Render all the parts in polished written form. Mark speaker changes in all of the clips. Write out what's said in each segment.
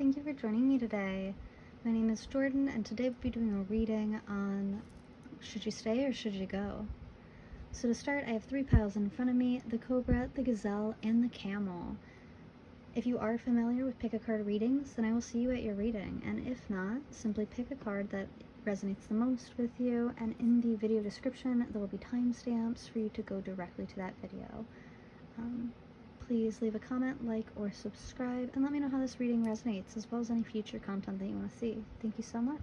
Speaker 1: Thank you for joining me today. My name is Jordan, and today we'll be doing a reading on should you stay or should you go? So to start, I have 3 piles in front of me: the Cobra, the Gazelle, and the Camel. If you are familiar with pick a card readings, then I will see you at your reading, and if not, simply pick a card that resonates the most with you, and in the video description there will be timestamps for you to go directly to that video. Please leave a comment, like, or subscribe, and let me know how this reading resonates, as well as any future content that you want to see. Thank you so much,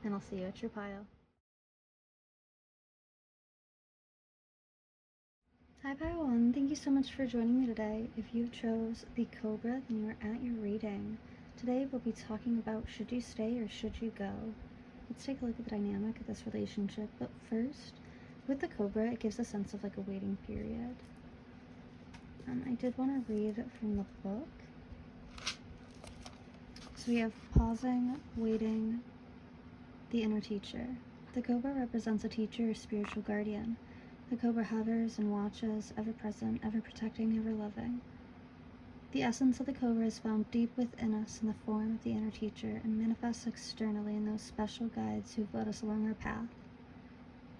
Speaker 1: and I'll see you at your pile. Hi pile 1, thank you so much for joining me today. If you chose the Cobra, then you are at your reading. Today we'll be talking about should you stay or should you go. Let's take a look at the dynamic of this relationship, but first, with the Cobra, it gives a sense of like a waiting period. I did want to read from the book. So we have pausing, waiting, the inner teacher. The Cobra represents a teacher or spiritual guardian. The Cobra hovers and watches, ever present, ever protecting, ever loving. The essence of the Cobra is found deep within us in the form of the inner teacher and manifests externally in those special guides who've led us along our path.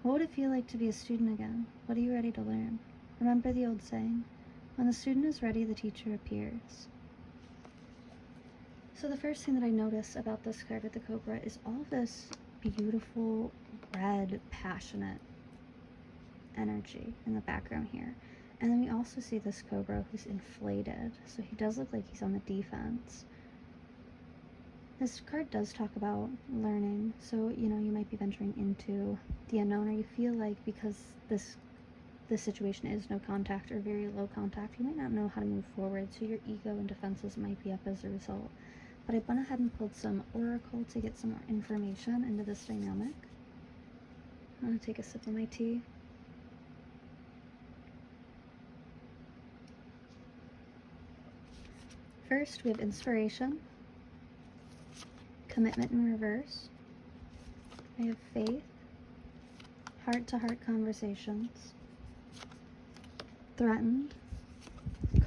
Speaker 1: What would it feel like to be a student again? What are you ready to learn? Remember the old saying, when the student is ready, the teacher appears. So the first thing that I notice about this card with the Cobra is all this beautiful, red, passionate energy in the background here. And then we also see this Cobra who's inflated, so he does look like he's on the defense. This card does talk about learning, so you might be venturing into the unknown, or you feel like because this situation is no contact or very low contact, you might not know how to move forward, so your ego and defenses might be up as a result. But I went ahead and pulled some oracle to get some more information into this dynamic. I'm going to take a sip of my tea. First, we have inspiration, commitment in reverse. I have faith, heart-to-heart conversations, threatened,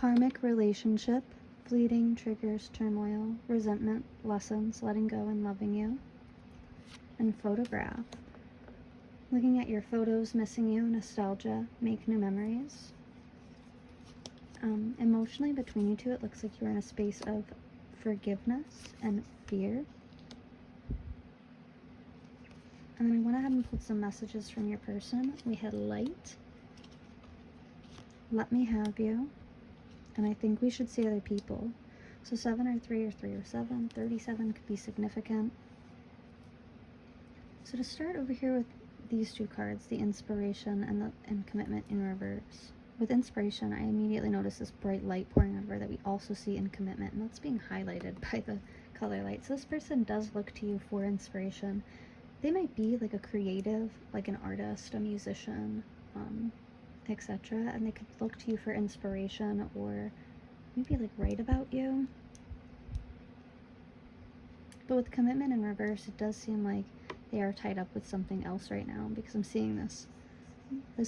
Speaker 1: karmic relationship, fleeting, triggers, turmoil, resentment, lessons, letting go and loving you, and photograph. Looking at your photos, missing you, nostalgia, make new memories. Emotionally, between you two, it looks like you're in a space of forgiveness and fear. And then I went ahead and pulled some messages from your person. We had light, let me have you, and I think we should see other people. So 7 or 3 or 3 or 7, 37 could be significant. So to start over here with these two cards, the inspiration and commitment in reverse. With inspiration, I immediately notice this bright light pouring over that we also see in commitment, and that's being highlighted by the color light. So this person does look to you for inspiration. They might be like a creative, like an artist, a musician, etc. And they could look to you for inspiration, or maybe like write about you. But with commitment in reverse, it does seem like they are tied up with something else right now, because I'm seeing this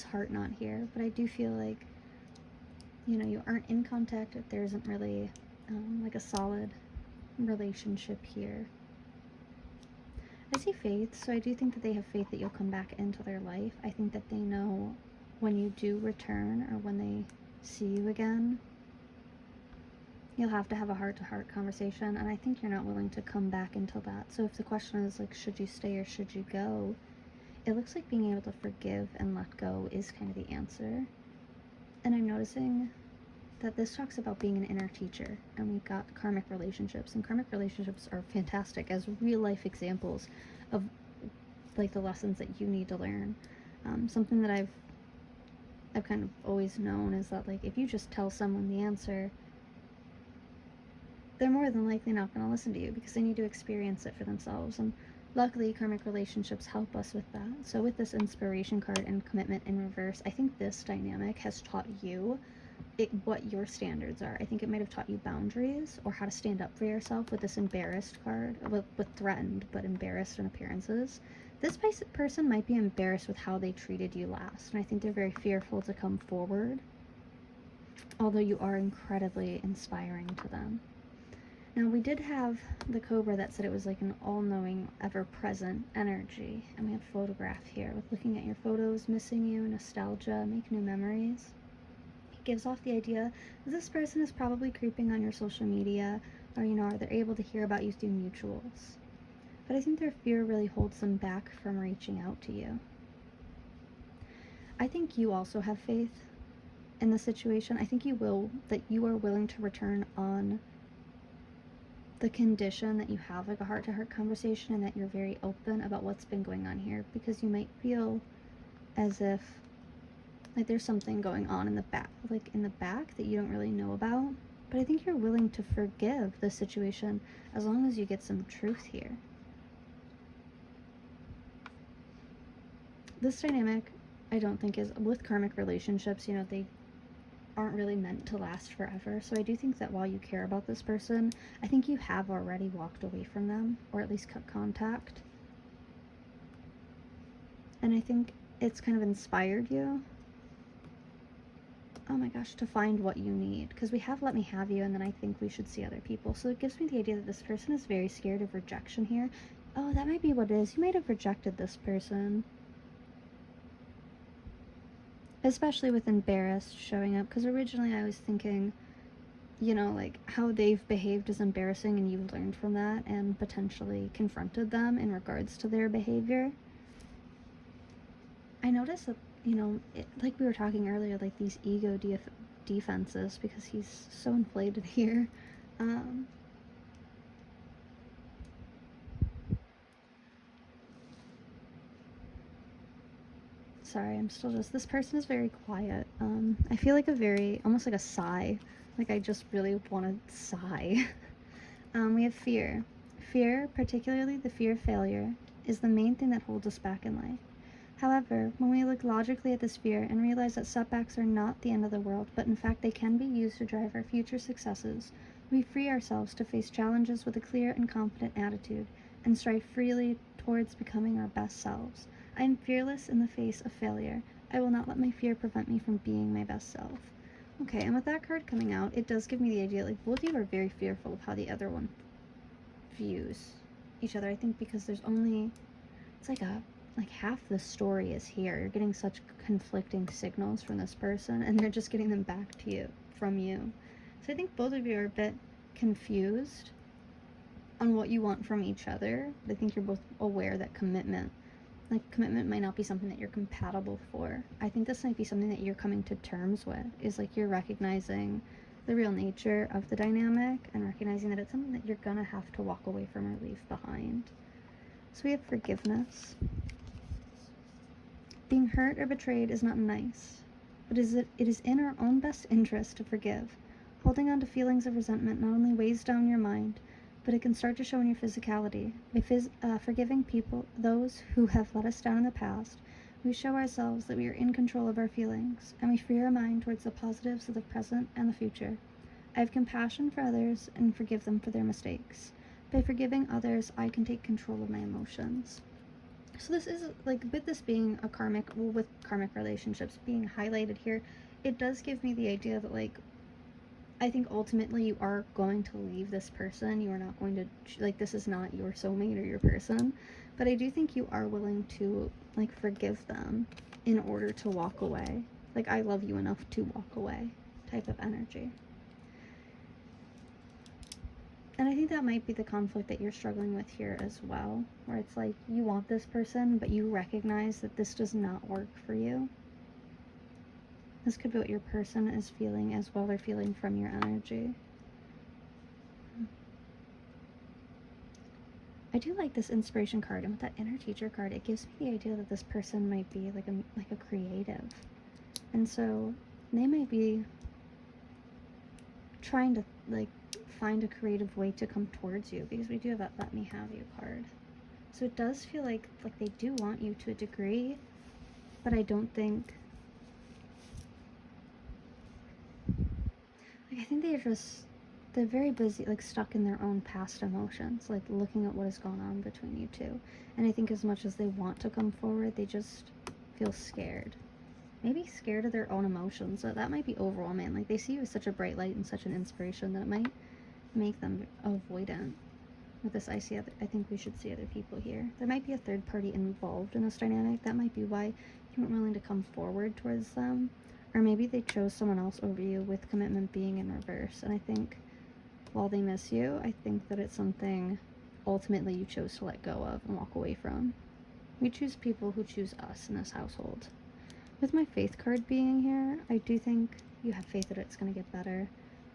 Speaker 1: heart knot here. But I do feel like you aren't in contact, if there isn't really like a solid relationship here. I see faith, so I do think that they have faith that you'll come back into their life. I think that they know when you do return, or when they see you again, you'll have to have a heart-to-heart conversation, and I think you're not willing to come back into that. So if the question is like, should you stay or should you go, it looks like being able to forgive and let go is kind of the answer. And I'm noticing that this talks about being an inner teacher, and we've got karmic relationships, and karmic relationships are fantastic as real-life examples of like the lessons that you need to learn. Something that I've kind of always known is that, like, if you just tell someone the answer, they're more than likely not going to listen to you, because they need to experience it for themselves. And luckily, karmic relationships help us with that. So with this inspiration card and commitment in reverse, I think this dynamic has taught you what your standards are. I think it might have taught you boundaries, or how to stand up for yourself with this embarrassed card, with threatened but embarrassed in appearances. This person might be embarrassed with how they treated you last, and I think they're very fearful to come forward, although you are incredibly inspiring to them. Now, we did have the Cobra that said it was like an all-knowing, ever-present energy. And we have a photograph here with looking at your photos, missing you, nostalgia, make new memories. It gives off the idea that this person is probably creeping on your social media, or, you know, are they able to hear about you through mutuals. But I think their fear really holds them back from reaching out to you. I think you also have faith in the situation. I think you are willing to return on the condition that you have like a heart-to-heart conversation and that you're very open about what's been going on here, because you might feel as if like there's something going on in the back, that you don't really know about. But I think you're willing to forgive the situation as long as you get some truth here. This dynamic, I don't think, is with karmic relationships, you know, they aren't really meant to last forever. So I do think that while you care about this person, I think you have already walked away from them, or at least cut contact. And I think it's kind of inspired you, oh my gosh, to find what you need. Because we have let me have you, and then I think we should see other people. So it gives me the idea that this person is very scared of rejection here. Oh, that might be what it is. You might have rejected this person. Especially with embarrassed showing up, because originally I was thinking, you know, like how they've behaved is embarrassing and you've learned from that and potentially confronted them in regards to their behavior. I noticed that, you know, like we were talking earlier, like these ego defenses, because he's so inflated here. Sorry, I'm still just, this person is very quiet. I feel like almost like a sigh. Like I just really want to sigh. We have fear. Fear, particularly the fear of failure, is the main thing that holds us back in life. However, when we look logically at this fear and realize that setbacks are not the end of the world, but in fact they can be used to drive our future successes, we free ourselves to face challenges with a clear and confident attitude and strive freely towards becoming our best selves. I am fearless in the face of failure. I will not let my fear prevent me from being my best self. Okay, and with that card coming out, it does give me the idea, like, both of you are very fearful of how the other one views each other. I think because there's only, it's like half the story is here. You're getting such conflicting signals from this person, and they're just getting them back to you, from you. So I think both of you are a bit confused on what you want from each other. But I think you're both aware that commitment might not be something that you're compatible for. I think this might be something that you're coming to terms with, is like you're recognizing the real nature of the dynamic and recognizing that it's something that you're gonna have to walk away from or leave behind. So we have forgiveness. Being hurt or betrayed is not nice, but it is in our own best interest to forgive. Holding on to feelings of resentment not only weighs down your mind, but it can start to show in your physicality. By forgiving people, those who have let us down in the past, we show ourselves that we are in control of our feelings, and we free our mind towards the positives of the present and the future. I have compassion for others and forgive them for their mistakes. By forgiving others, I can take control of my emotions. So this is, like, with this being with karmic relationships being highlighted here, it does give me the idea that, like, I think ultimately you are going to leave this person. You are not going to, like, this is not your soulmate or your person. But I do think you are willing to, like, forgive them in order to walk away. Like, I love you enough to walk away type of energy. And I think that might be the conflict that you're struggling with here as well, where it's like you want this person, but you recognize that this does not work for you. This could be what your person is feeling as well. They're feeling from your energy. I do like this inspiration card, and with that inner teacher card, it gives me the idea that this person might be like a creative. And so they might be trying to, like, find a creative way to come towards you, because we do have that let me have you card. So it does feel like they do want you to a degree, but I don't think, like, I think they're very busy, like, stuck in their own past emotions, like looking at what has gone on between you two. And I think as much as they want to come forward, they just feel scared. Maybe scared of their own emotions. So that might be overwhelming. Like, they see you as such a bright light and such an inspiration that it might make them avoidant. With this, I think we should see other people here. There might be a third party involved in this dynamic. That might be why you weren't willing to come forward towards them. Or maybe they chose someone else over you with commitment being in reverse. And I think while they miss you, I think that it's something ultimately you chose to let go of and walk away from. We choose people who choose us in this household. With my faith card being here, I do think you have faith that it's going to get better.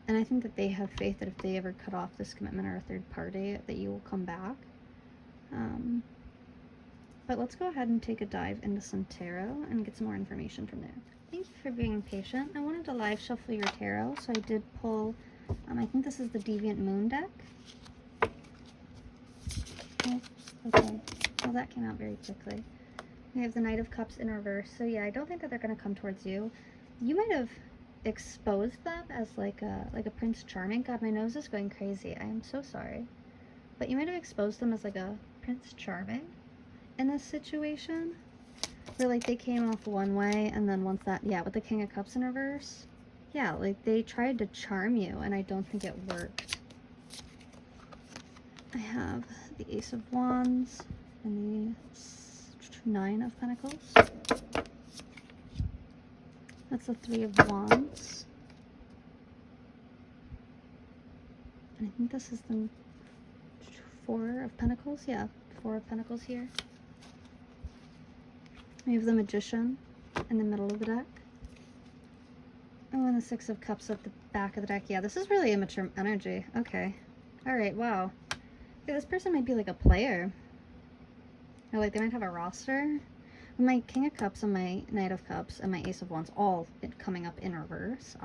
Speaker 1: And I think that they have faith that if they ever cut off this commitment or a third party, that you will come back. But let's go ahead and take a dive into some tarot and get some more information from there. Thank you for being patient. I wanted to live shuffle your tarot, so I did pull, I think this is the Deviant Moon deck. Oh, okay. Well, that came out very quickly. We have the Knight of Cups in reverse. So yeah, I don't think that they're going to come towards you. You might have exposed them as like a Prince Charming. God, my nose is going crazy. I am so sorry. But you might have exposed them as like a Prince Charming in this situation. Where like they came off one way and then once that, yeah, with the King of Cups in reverse. Yeah, like they tried to charm you and I don't think it worked. I have the Ace of Wands and the Nine of Pentacles. That's the Three of Wands. And I think this is the Four of Pentacles. Yeah, Four of Pentacles here. We have the Magician in the middle of the deck. Oh, and the Six of Cups at the back of the deck. Yeah, this is really immature energy. Okay. Alright, wow. Yeah, this person might be like a player. Or like they might have a roster. With my King of Cups and my Knight of Cups and my Ace of Wands all coming up in reverse,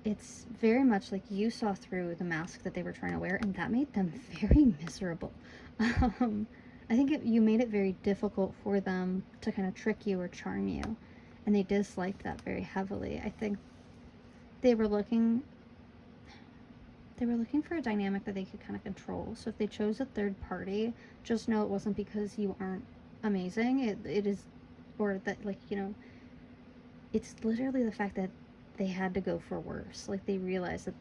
Speaker 1: it's very much like you saw through the mask that they were trying to wear, and that made them very miserable. I think you made it very difficult for them to kind of trick you or charm you, and they disliked that very heavily. I think they were looking for a dynamic that they could kind of control. So if they chose a third party, just know it wasn't because you aren't amazing. It is, or that, like, you know, it's literally the fact that they had to go for worse. Like, they realized that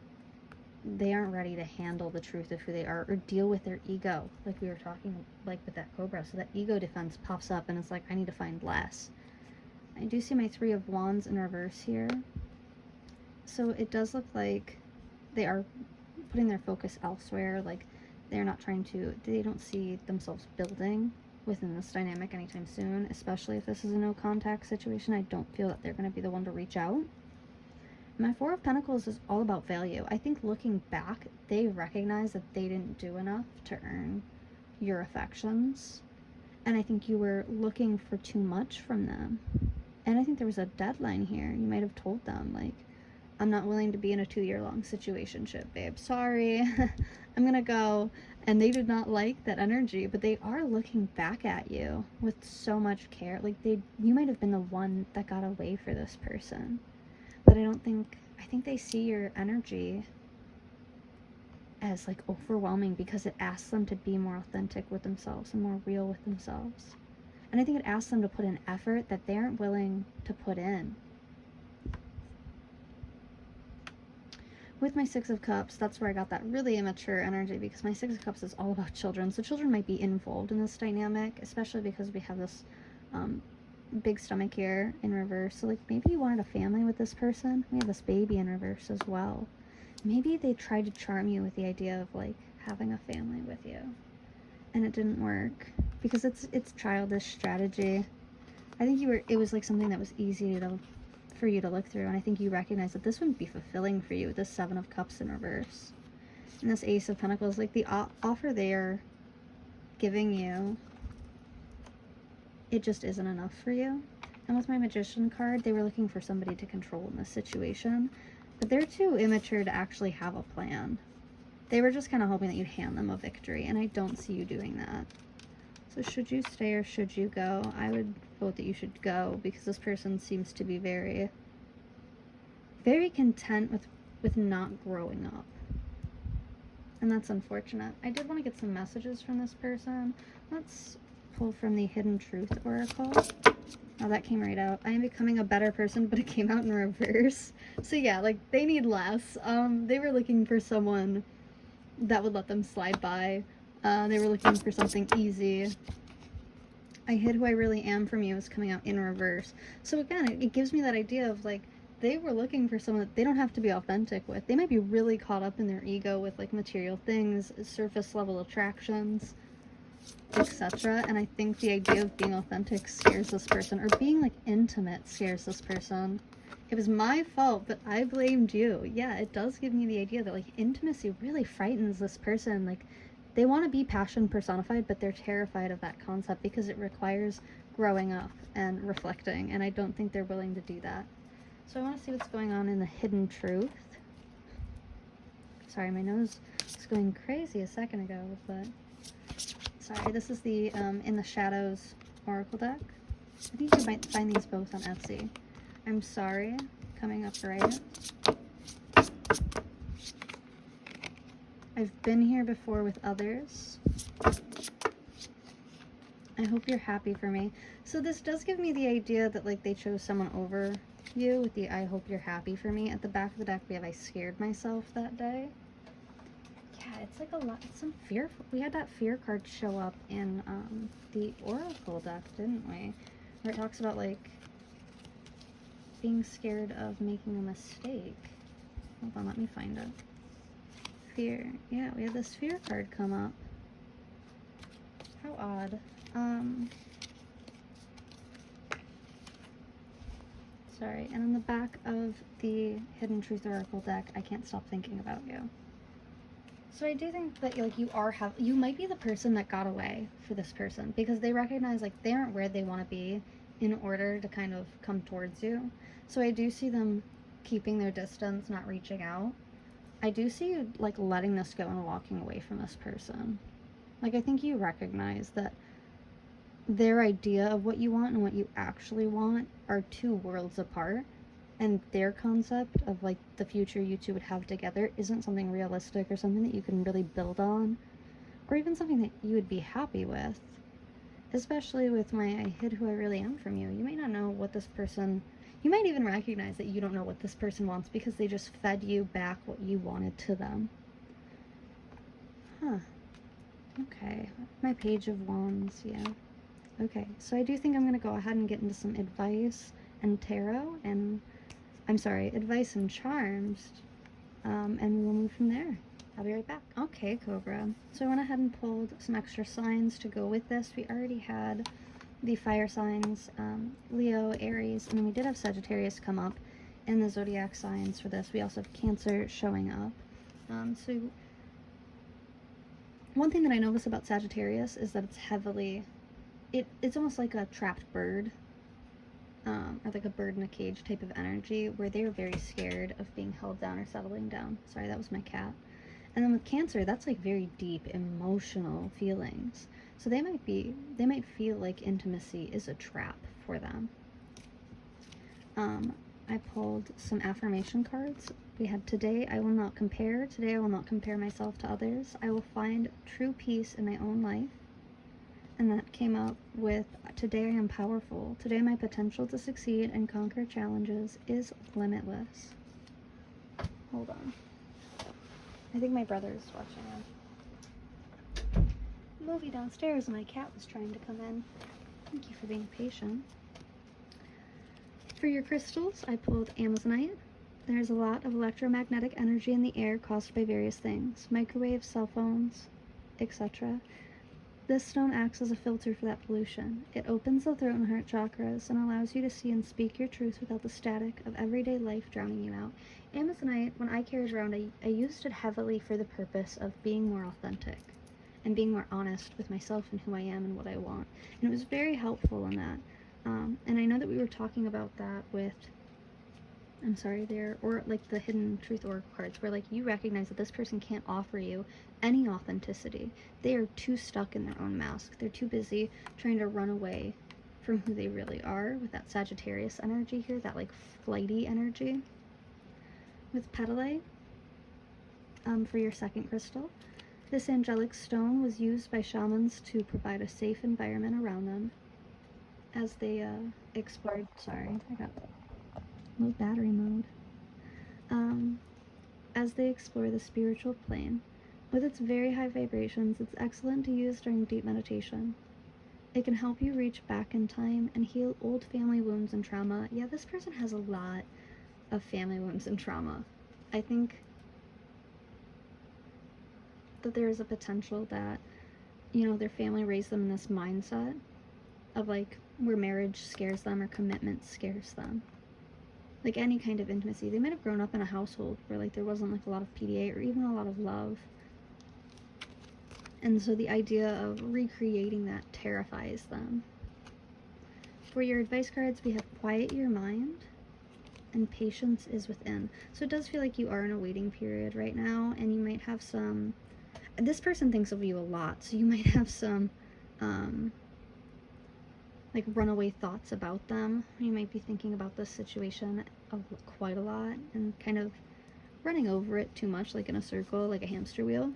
Speaker 1: they aren't ready to handle the truth of who they are or deal with their ego, like we were talking, like with that Cobra. So that ego defense pops up and it's like, I need to find less. I do see my Three of Wands in reverse here. So it does look like they are putting their focus elsewhere. Like, they don't see themselves building within this dynamic anytime soon, especially if this is a no contact situation. I don't feel that they're going to be the one to reach out. My Four of Pentacles is all about value. I think looking back, they recognize that they didn't do enough to earn your affections. And I think you were looking for too much from them. And I think there was a deadline here. You might have told them, like, I'm not willing to be in a 2-year-long situationship, babe. Sorry. I'm gonna go. And they did not like that energy, but they are looking back at you with so much care. Like, you might have been the one that got away for this person. But I think they see your energy as like overwhelming because it asks them to be more authentic with themselves and more real with themselves. And I think it asks them to put in effort that they aren't willing to put in. With my Six of Cups, that's where I got that really immature energy, because my Six of Cups is all about children. So children might be involved in this dynamic, especially because we have this big stomach here in reverse. So like maybe you wanted a family with this person. We have this baby in reverse as well. Maybe they tried to charm you with the idea of like having a family with you, and it didn't work because it's childish strategy. I think it was like something that was easy for you to look through, and I think you recognize that this wouldn't be fulfilling for you with this Seven of Cups in reverse and this Ace of Pentacles. Like the offer they are giving you, it just isn't enough for you. And with my Magician card, they were looking for somebody to control in this situation, but they're too immature to actually have a plan. They were just kind of hoping that you'd hand them a victory, and I don't see you doing that. So should you stay or should you go? I would vote that you should go, because this person seems to be very, very content with not growing up. And that's unfortunate. I did want to get some messages from this person. Let's pull from the Hidden Truth Oracle. Oh, that came right out. I am becoming a better person, but it came out in reverse. So yeah, like, they need less. They were looking for someone that would let them slide by. They were looking for something easy. I hid who I really am from you is coming out in reverse. So again, it gives me that idea of, like, they were looking for someone that they don't have to be authentic with. They might be really caught up in their ego with, like, material things, surface level attractions, etc. And I think the idea of being authentic scares this person, or being, like, intimate scares this person. It was my fault, but I blamed you. Yeah, it does give me the idea that, like, intimacy really frightens this person. Like, they want to be passion personified, but they're terrified of that concept because it requires growing up and reflecting, and I don't think they're willing to do that. So I want to see what's going on in the hidden truth. Sorry, my nose was going crazy a second ago, but sorry, this is the In the Shadows Oracle deck. I think you might find these both on Etsy. I'm sorry, coming up right. I've been here before with others. I hope you're happy for me. So this does give me the idea that, like, they chose someone over you with the I hope you're happy for me. At the back of the deck we have I scared myself that day. Yeah, it's like a lot, some fear. We had that fear card show up in the Oracle deck, didn't we? Where it talks about, like, being scared of making a mistake. Hold on, let me find it. Fear. Yeah, we had this fear card come up. How odd. Sorry, and on the back of the Hidden Truth Oracle deck, I can't stop thinking about you. So I do think that, like, you might be the person that got away for this person, because they recognize, like, they aren't where they want to be in order to kind of come towards you. So I do see them keeping their distance, not reaching out. I do see you, like, letting this go and walking away from this person. Like, I think you recognize that their idea of what you want and what you actually want are two worlds apart, and their concept of, like, the future you two would have together isn't something realistic or something that you can really build on, or even something that you would be happy with. Especially with my I hid who I really am from you. You might not know what this person, you might even recognize that you don't know what this person wants because they just fed you back what you wanted to them. Huh. Okay. My Page of Wands, yeah. Okay, so I do think I'm going to go ahead and get into some advice and tarot, and I'm sorry, advice and charms, and we'll move from there. I'll be right back. Okay, Cobra. So I went ahead and pulled some extra signs to go with this. We already had the fire signs, Leo, Aries, and then we did have Sagittarius come up in the zodiac signs for this. We also have Cancer showing up. So one thing that I notice about Sagittarius is that it's heavily, it's almost like a trapped bird, or like a bird in a cage type of energy, where they're very scared of being held down or settling down. Sorry, that was my cat. And then with Cancer, that's like very deep emotional feelings. So they might feel like intimacy is a trap for them. I pulled some affirmation cards. We had today I will not compare. Today I will not compare myself to others. I will find true peace in my own life. And that came up with today I am powerful. Today my potential to succeed and conquer challenges is limitless. Hold on. I think my brother is watching a movie downstairs and my cat was trying to come in. Thank you for being patient. For your crystals, I pulled Amazonite. There's a lot of electromagnetic energy in the air caused by various things, microwaves, cell phones, etc. This stone acts as a filter for that pollution. It opens the throat and heart chakras and allows you to see and speak your truth without the static of everyday life drowning you out. Amazonite, when I carried it around, I used it heavily for the purpose of being more authentic and being more honest with myself and who I am and what I want. And it was very helpful in that. And I know that we were talking about that with, I'm sorry, or like the Hidden Truth Oracle cards, where, like, you recognize that this person can't offer you any authenticity. They are too stuck in their own mask. They're too busy trying to run away from who they really are, with that Sagittarius energy here, that, like, flighty energy. With Petalite, for your second crystal, this angelic stone was used by shamans to provide a safe environment around them. as they explored, sorry, I got low battery mode. As they explore the spiritual plane, with its very high vibrations, it's excellent to use during deep meditation. It can help you reach back in time and heal old family wounds and trauma. Yeah, this person has a lot of family wounds and trauma. I think that there is a potential that, you know, their family raised them in this mindset of like where marriage scares them or commitment scares them. Like any kind of intimacy. They might have grown up in a household where like there wasn't like a lot of PDA or even a lot of love. And so the idea of recreating that terrifies them. For your advice cards, we have quiet your mind and patience is within. So it does feel like you are in a waiting period right now, and you might have some, this person thinks of you a lot, so you might have some like runaway thoughts about them. You might be thinking about this situation quite a lot and kind of running over it too much, like in a circle, like a hamster wheel.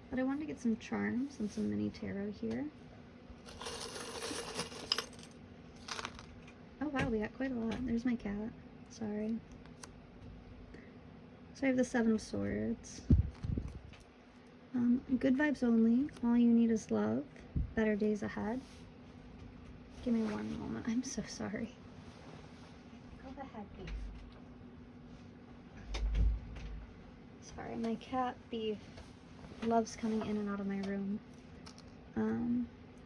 Speaker 1: But I wanted to get some charms and some mini tarot here. Oh wow, we got quite a lot. There's my cat. Sorry. So I have the Seven of Swords. Good vibes only. All you need is love. Better days ahead. Give me one moment. I'm so sorry. Go ahead, Beef. Sorry, my cat Beef loves coming in and out of my room.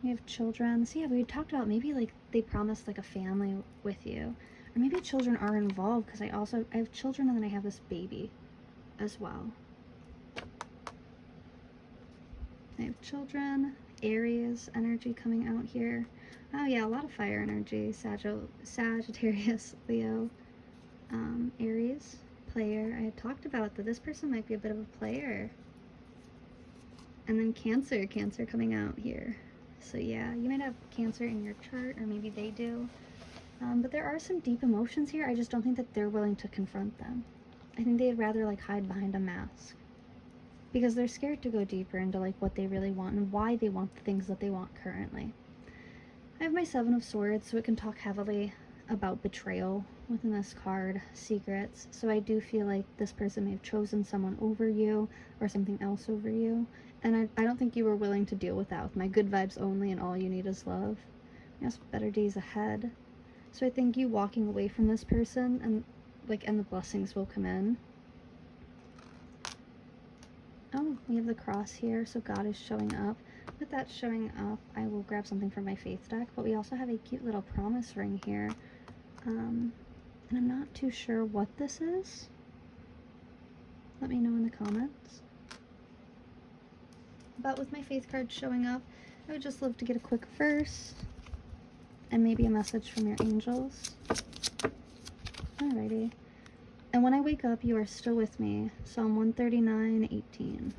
Speaker 1: We have children. So yeah, we talked about maybe like they promised like a family with you. Or maybe children are involved, because I have children and then I have this baby as well. I have children, Aries energy coming out here. Oh yeah, a lot of fire energy. Sagittarius, Leo, Aries, player. I had talked about that this person might be a bit of a player. And then Cancer coming out here. So yeah, you might have Cancer in your chart, or maybe they do. But there are some deep emotions here. I just don't think that they're willing to confront them. I think they'd rather like hide behind a mask, because they're scared to go deeper into like what they really want and why they want the things that they want currently. I have my Seven of Swords, so it can talk heavily about betrayal within this card, secrets. So I do feel like this person may have chosen someone over you or something else over you. And I don't think you were willing to deal with that with my good vibes only and all you need is love. Yes, better days ahead. So I think you walking away from this person and the blessings will come in. Oh, we have the cross here, so God is showing up. With that showing up, I will grab something from my faith deck, but we also have a cute little promise ring here. And I'm not too sure what this is. Let me know in the comments. But with my faith card showing up, I would just love to get a quick verse and maybe a message from your angels. Alrighty. And when I wake up, you are still with me. Psalm 139:18.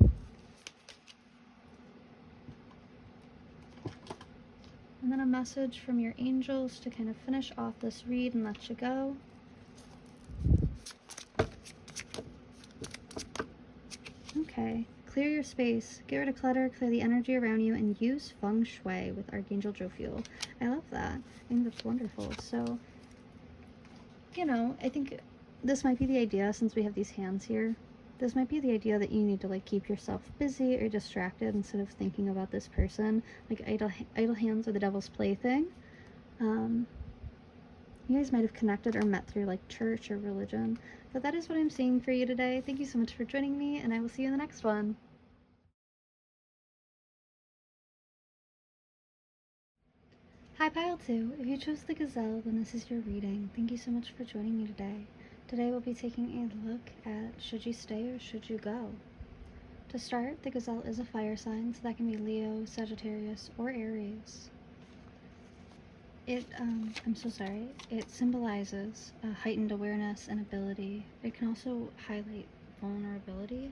Speaker 1: And then a message from your angels to kind of finish off this read and let you go. Okay. Clear your space. Get rid of clutter, clear the energy around you, and use feng shui with Archangel Jophiel. I love that. I think that's wonderful. So, you know, I think this might be the idea, since we have these hands here. This might be the idea that you need to like keep yourself busy or distracted instead of thinking about this person. Like idle hands are the devil's plaything. You guys might have connected or met through like church or religion. But that is what I'm seeing for you today. Thank you so much for joining me, and I will see you in the next one. Hi Pile 2, if you chose the Gazelle, then this is your reading. Thank you so much for joining me today. Today we'll be taking a look at should you stay or should you go. To start, the Gazelle is a fire sign, so that can be Leo, Sagittarius, or Aries. I'm so sorry, it symbolizes a heightened awareness and ability. It can also highlight vulnerability.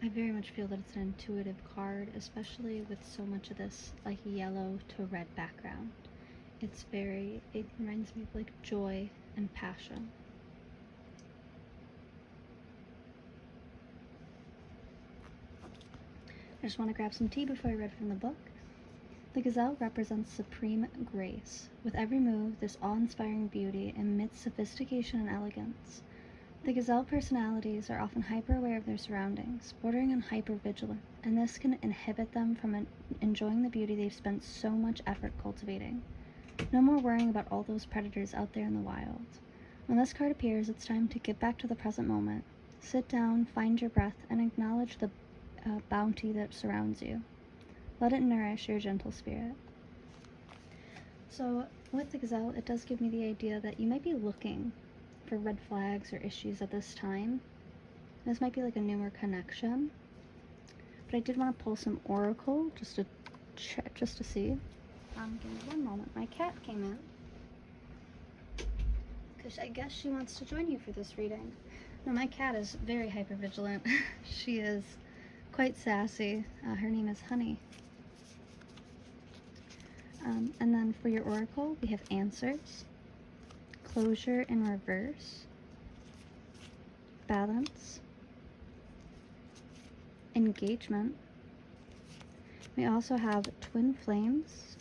Speaker 1: I very much feel that it's an intuitive card, especially with so much of this like yellow to red background. It reminds me of like joy and passion. I just want to grab some tea before I read from the book. The gazelle represents supreme grace. With every move, this awe-inspiring beauty amidst sophistication and elegance. The gazelle personalities are often hyper-aware of their surroundings, bordering on hyper-vigilant, and this can inhibit them from enjoying the beauty they've spent so much effort cultivating. No more worrying about all those predators out there in the wild. When this card appears, it's time to get back to the present moment. Sit down, find your breath, and acknowledge the bounty that surrounds you. Let it nourish your gentle spirit. So with the gazelle, it does give me the idea that you might be looking for red flags or issues at this time. This might be like a newer connection. But I did want to pull some oracle just to check, just to see. Give me one moment. My cat came in, because I guess she wants to join you for this reading. Now, my cat is very hypervigilant. She is quite sassy. Her name is Honey. And then for your oracle, we have answers, closure in reverse, balance, engagement. We also have twin flames,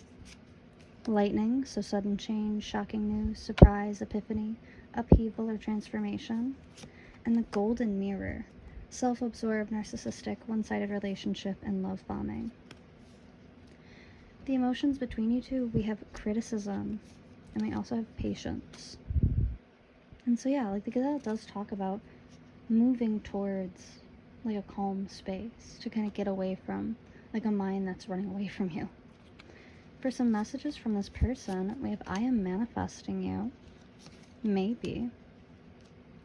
Speaker 1: lightning, so sudden change, shocking news, surprise, epiphany, upheaval or transformation, and the golden mirror, self-absorbed, narcissistic, one-sided relationship, and love bombing. The emotions between you two, we have criticism, and we also have patience. And so yeah, like the gazelle does talk about moving towards like a calm space to kind of get away from like a mind that's running away from you. For some messages from this person, we have I am manifesting you, maybe,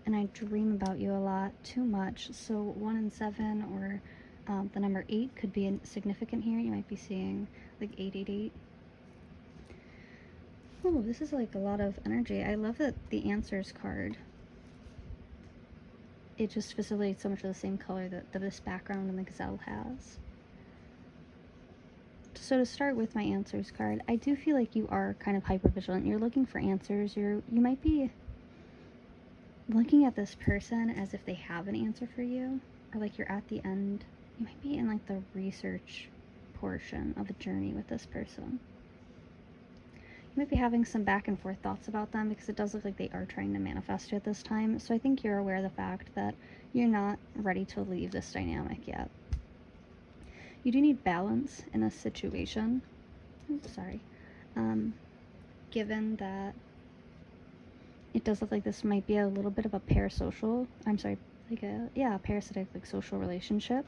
Speaker 1: and I dream about you a lot, too much. So 1 and 7 or the number 8 could be significant here. You might be seeing like 888. Oh, this is like a lot of energy. I love that the answers card, it just facilitates so much of the same color that this background in the gazelle has. So to start with my answers card, I do feel like you are kind of hypervigilant. You're looking for answers. You might be looking at this person as if they have an answer for you, or like you're at the end. You might be in like the research portion of a journey with this person. You might be having some back and forth thoughts about them because it does look like they are trying to manifest you at this time. So I think you're aware of the fact that you're not ready to leave this dynamic yet. You do need balance in a situation. Given that it does look like this might be a little bit of a parasocial, a parasitic like social relationship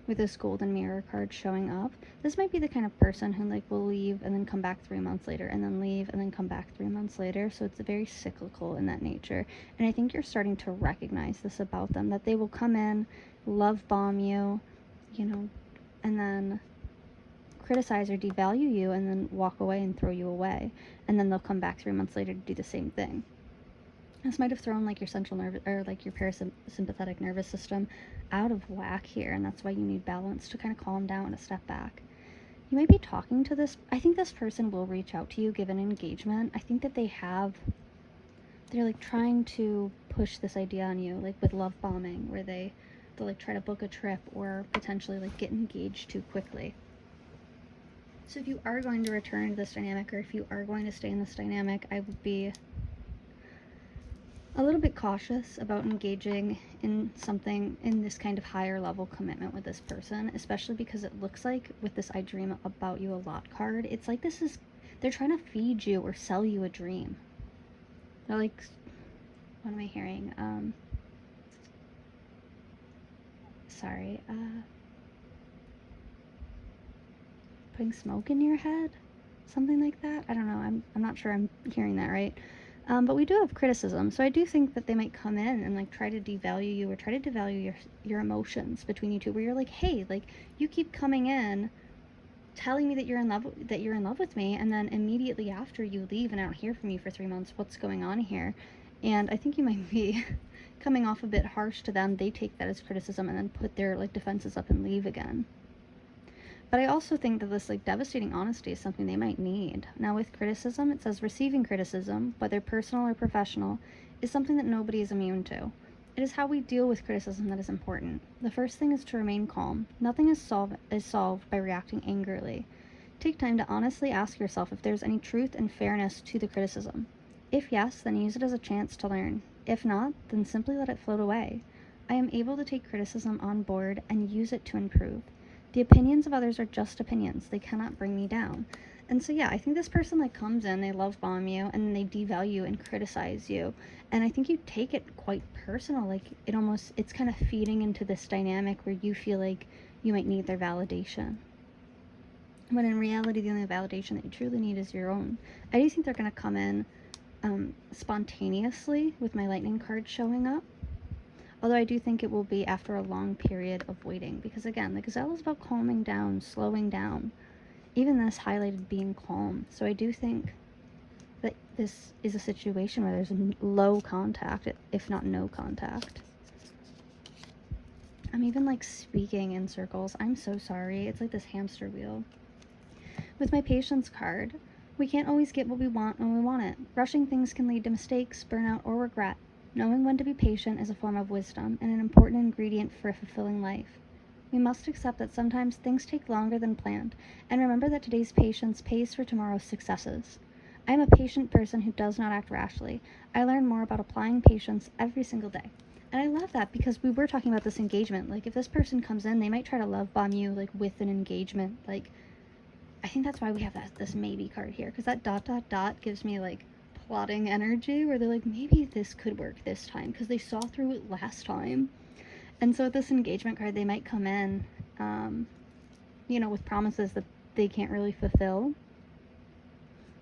Speaker 1: with this golden mirror card showing up. This might be the kind of person who like will leave and then come back 3 months later and then leave and then come back 3 months later. So it's very cyclical in that nature. And I think you're starting to recognize this about them, that they will come in, love bomb you, and then criticize or devalue you and then walk away and throw you away. And then they'll come back 3 months later to do the same thing. This might have thrown like your central nervous or like your parasympathetic nervous system out of whack here, and that's why you need balance to kind of calm down and a step back. You might be talking to this. I think this person will reach out to you given engagement. I think that they're like trying to push this idea on you, like with love bombing, where they'll like try to book a trip or potentially like get engaged too quickly. So if you are going to return to this dynamic, or if you are going to stay in this dynamic, I would be a little bit cautious about engaging in something in this kind of higher level commitment with this person, especially because it looks like with this I dream about you a lot card, it's like they're trying to feed you or sell you a dream. They're like, what am I hearing? Putting smoke in your head? Something like that? I don't know. I'm not sure I'm hearing that right. But we do have criticism, so I do think that they might come in and like try to devalue you or try to devalue your emotions between you two, where you're like, hey, like you keep coming in telling me that you're in love with me, and then immediately after you leave and I don't hear from you for 3 months. What's going on here? And I think you might be coming off a bit harsh to them. They take that as criticism and then put their like defenses up and leave again. But I also think that this like devastating honesty is something they might need. Now with criticism, it says receiving criticism, whether personal or professional, is something that nobody is immune to. It is how we deal with criticism that is important. The first thing is to remain calm. Nothing is solved by reacting angrily. Take time to honestly ask yourself if there's any truth and fairness to the criticism. If yes, then use it as a chance to learn. If not, then simply let it float away. I am able to take criticism on board and use it to improve. The opinions of others are just opinions. They cannot bring me down. And so, yeah, I think this person like comes in, they love bomb you, and they devalue and criticize you. And I think you take it quite personal. Like it's kind of feeding into this dynamic where you feel like you might need their validation. When in reality, the only validation that you truly need is your own. I do think they're going to come in spontaneously with my lightning card showing up. Although I do think it will be after a long period of waiting. Because again, the Gazelle is about calming down, slowing down. Even this highlighted being calm. So I do think that this is a situation where there's low contact, if not no contact. I'm even like speaking in circles. I'm so sorry. It's like this hamster wheel. With my patience card, we can't always get what we want when we want it. Rushing things can lead to mistakes, burnout, or regret. Knowing when to be patient is a form of wisdom and an important ingredient for a fulfilling life. We must accept that sometimes things take longer than planned, and remember that today's patience pays for tomorrow's successes. I am a patient person who does not act rashly. I learn more about applying patience every single day. And I love that because we were talking about this engagement. Like, if this person comes in, they might try to love bomb you, like, with an engagement. Like, I think that's why we have this maybe card here, because that ... gives me, like, plotting energy, where they're like, maybe this could work this time, because they saw through it last time. And so with this engagement card, they might come in, with promises that they can't really fulfill.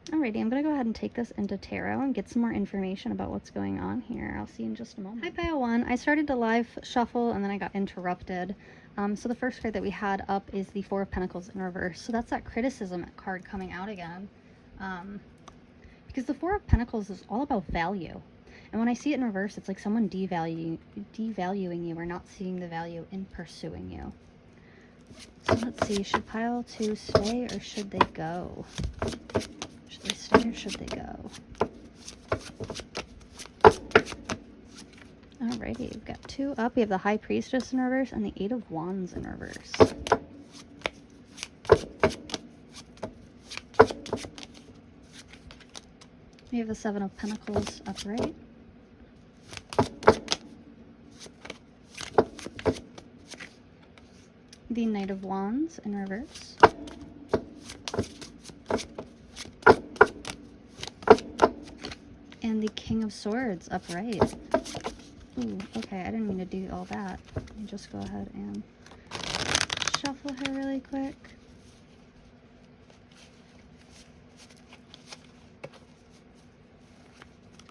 Speaker 1: Alrighty, I'm going to go ahead and take this into tarot and get some more information about what's going on here. I'll see you in just a moment. Hi, Pile 1. I started the live shuffle and then I got interrupted. So the first card that we had up is the Four of Pentacles in reverse. So that's that criticism card coming out again. Because the Four of Pentacles is all about value. And when I see it in reverse, it's like someone devaluing you or not seeing the value in pursuing you. So let's see, should Pile 2 stay or should they go? Should they stay or should they go? Alrighty, we've got 2 up. We have the High Priestess in reverse and the 8 of Wands in reverse. We have the 7 of Pentacles upright. The Knight of Wands in reverse. And the King of Swords upright. Ooh, okay, I didn't mean to do all that. Let me just go ahead and shuffle her really quick.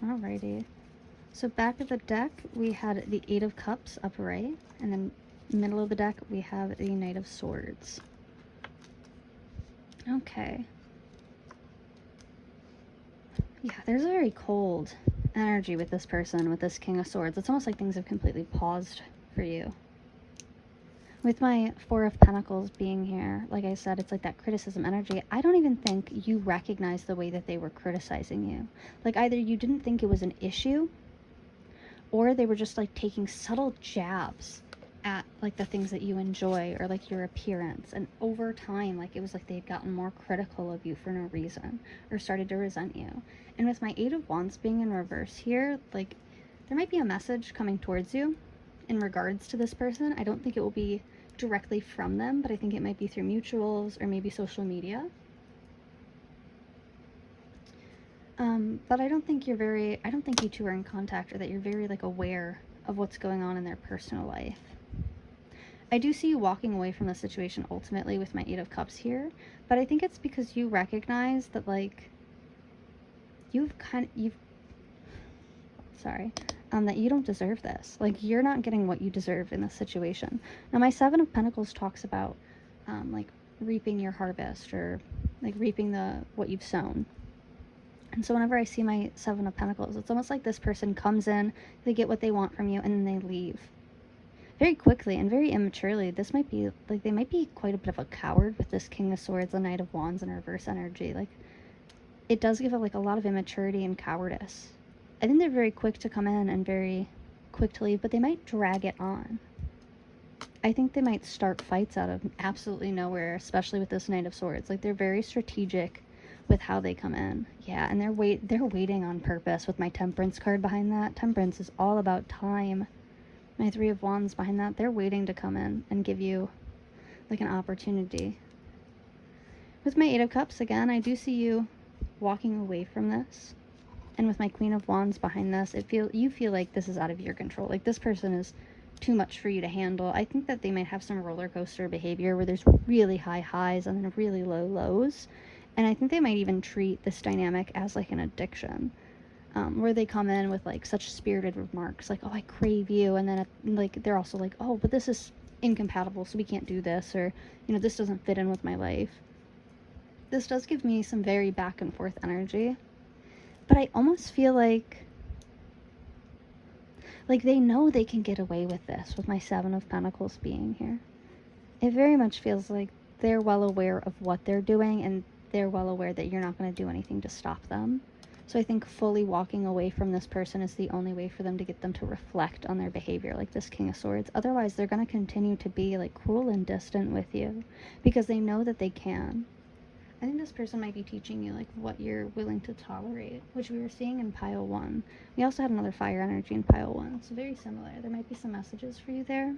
Speaker 1: Alrighty. So back of the deck, we had the 8 of Cups upright, and then middle of the deck, we have the Knight of Swords. Okay. Yeah, there's a very cold energy with this person, with this King of Swords. It's almost like things have completely paused for you. With my 4 of Pentacles being here, like I said, it's like that criticism energy. I don't even think you recognize the way that they were criticizing you. Like, either you didn't think it was an issue, or they were just like taking subtle jabs at like the things that you enjoy or like your appearance, and over time, like, it was like they had gotten more critical of you for no reason or started to resent you. And with my 8 of Wands being in reverse here, like, there might be a message coming towards you in regards to this person. I don't think it will be directly from them, but I think it might be through mutuals or maybe social media. But I don't think you two are in contact, or that you're very like aware of what's going on in their personal life. I do see you walking away from the situation ultimately with my 8 of Cups here, but I think it's because you recognize that, like, that you don't deserve this. Like, you're not getting what you deserve in this situation. Now, my 7 of Pentacles talks about, like, reaping your harvest, or, like, reaping what you've sown. And so whenever I see my 7 of Pentacles, it's almost like this person comes in, they get what they want from you, and then they leave. Very quickly and very immaturely. This might be, like, they might be quite a bit of a coward with this King of Swords, the Knight of Wands, and reverse energy. Like, it does give like a lot of immaturity and cowardice. I think they're very quick to come in and very quick to leave, but they might drag it on. I think they might start fights out of absolutely nowhere, especially with this Knight of Swords. Like, they're very strategic with how they come in. Yeah, and they're waiting on purpose with my Temperance card behind that. Temperance is all about time. My Three of Wands behind that, they're waiting to come in and give you like an opportunity. With my Eight of Cups, again, I do see you walking away from this. And with my Queen of Wands behind this, you feel like this is out of your control. Like, this person is too much for you to handle. I think that they might have some roller coaster behavior where there's really high highs and then really low lows. And I think they might even treat this dynamic as like an addiction, where they come in with like such spirited remarks like, oh, I crave you. And then like they're also like, oh, but this is incompatible, so we can't do this, or, you know, this doesn't fit in with my life. This does give me some very back and forth energy. But I almost feel like they know they can get away with this with my Seven of Pentacles being here. It very much feels like they're well aware of what they're doing, and they're well aware that you're not going to do anything to stop them. So I think fully walking away from this person is the only way for them to get them to reflect on their behavior, like this King of Swords. Otherwise, they're going to continue to be like cruel and distant with you because they know that they can. I think this person might be teaching you like what you're willing to tolerate, which we were seeing in pile 1. We also had another fire energy in pile 1, so very similar. There might be some messages for you there.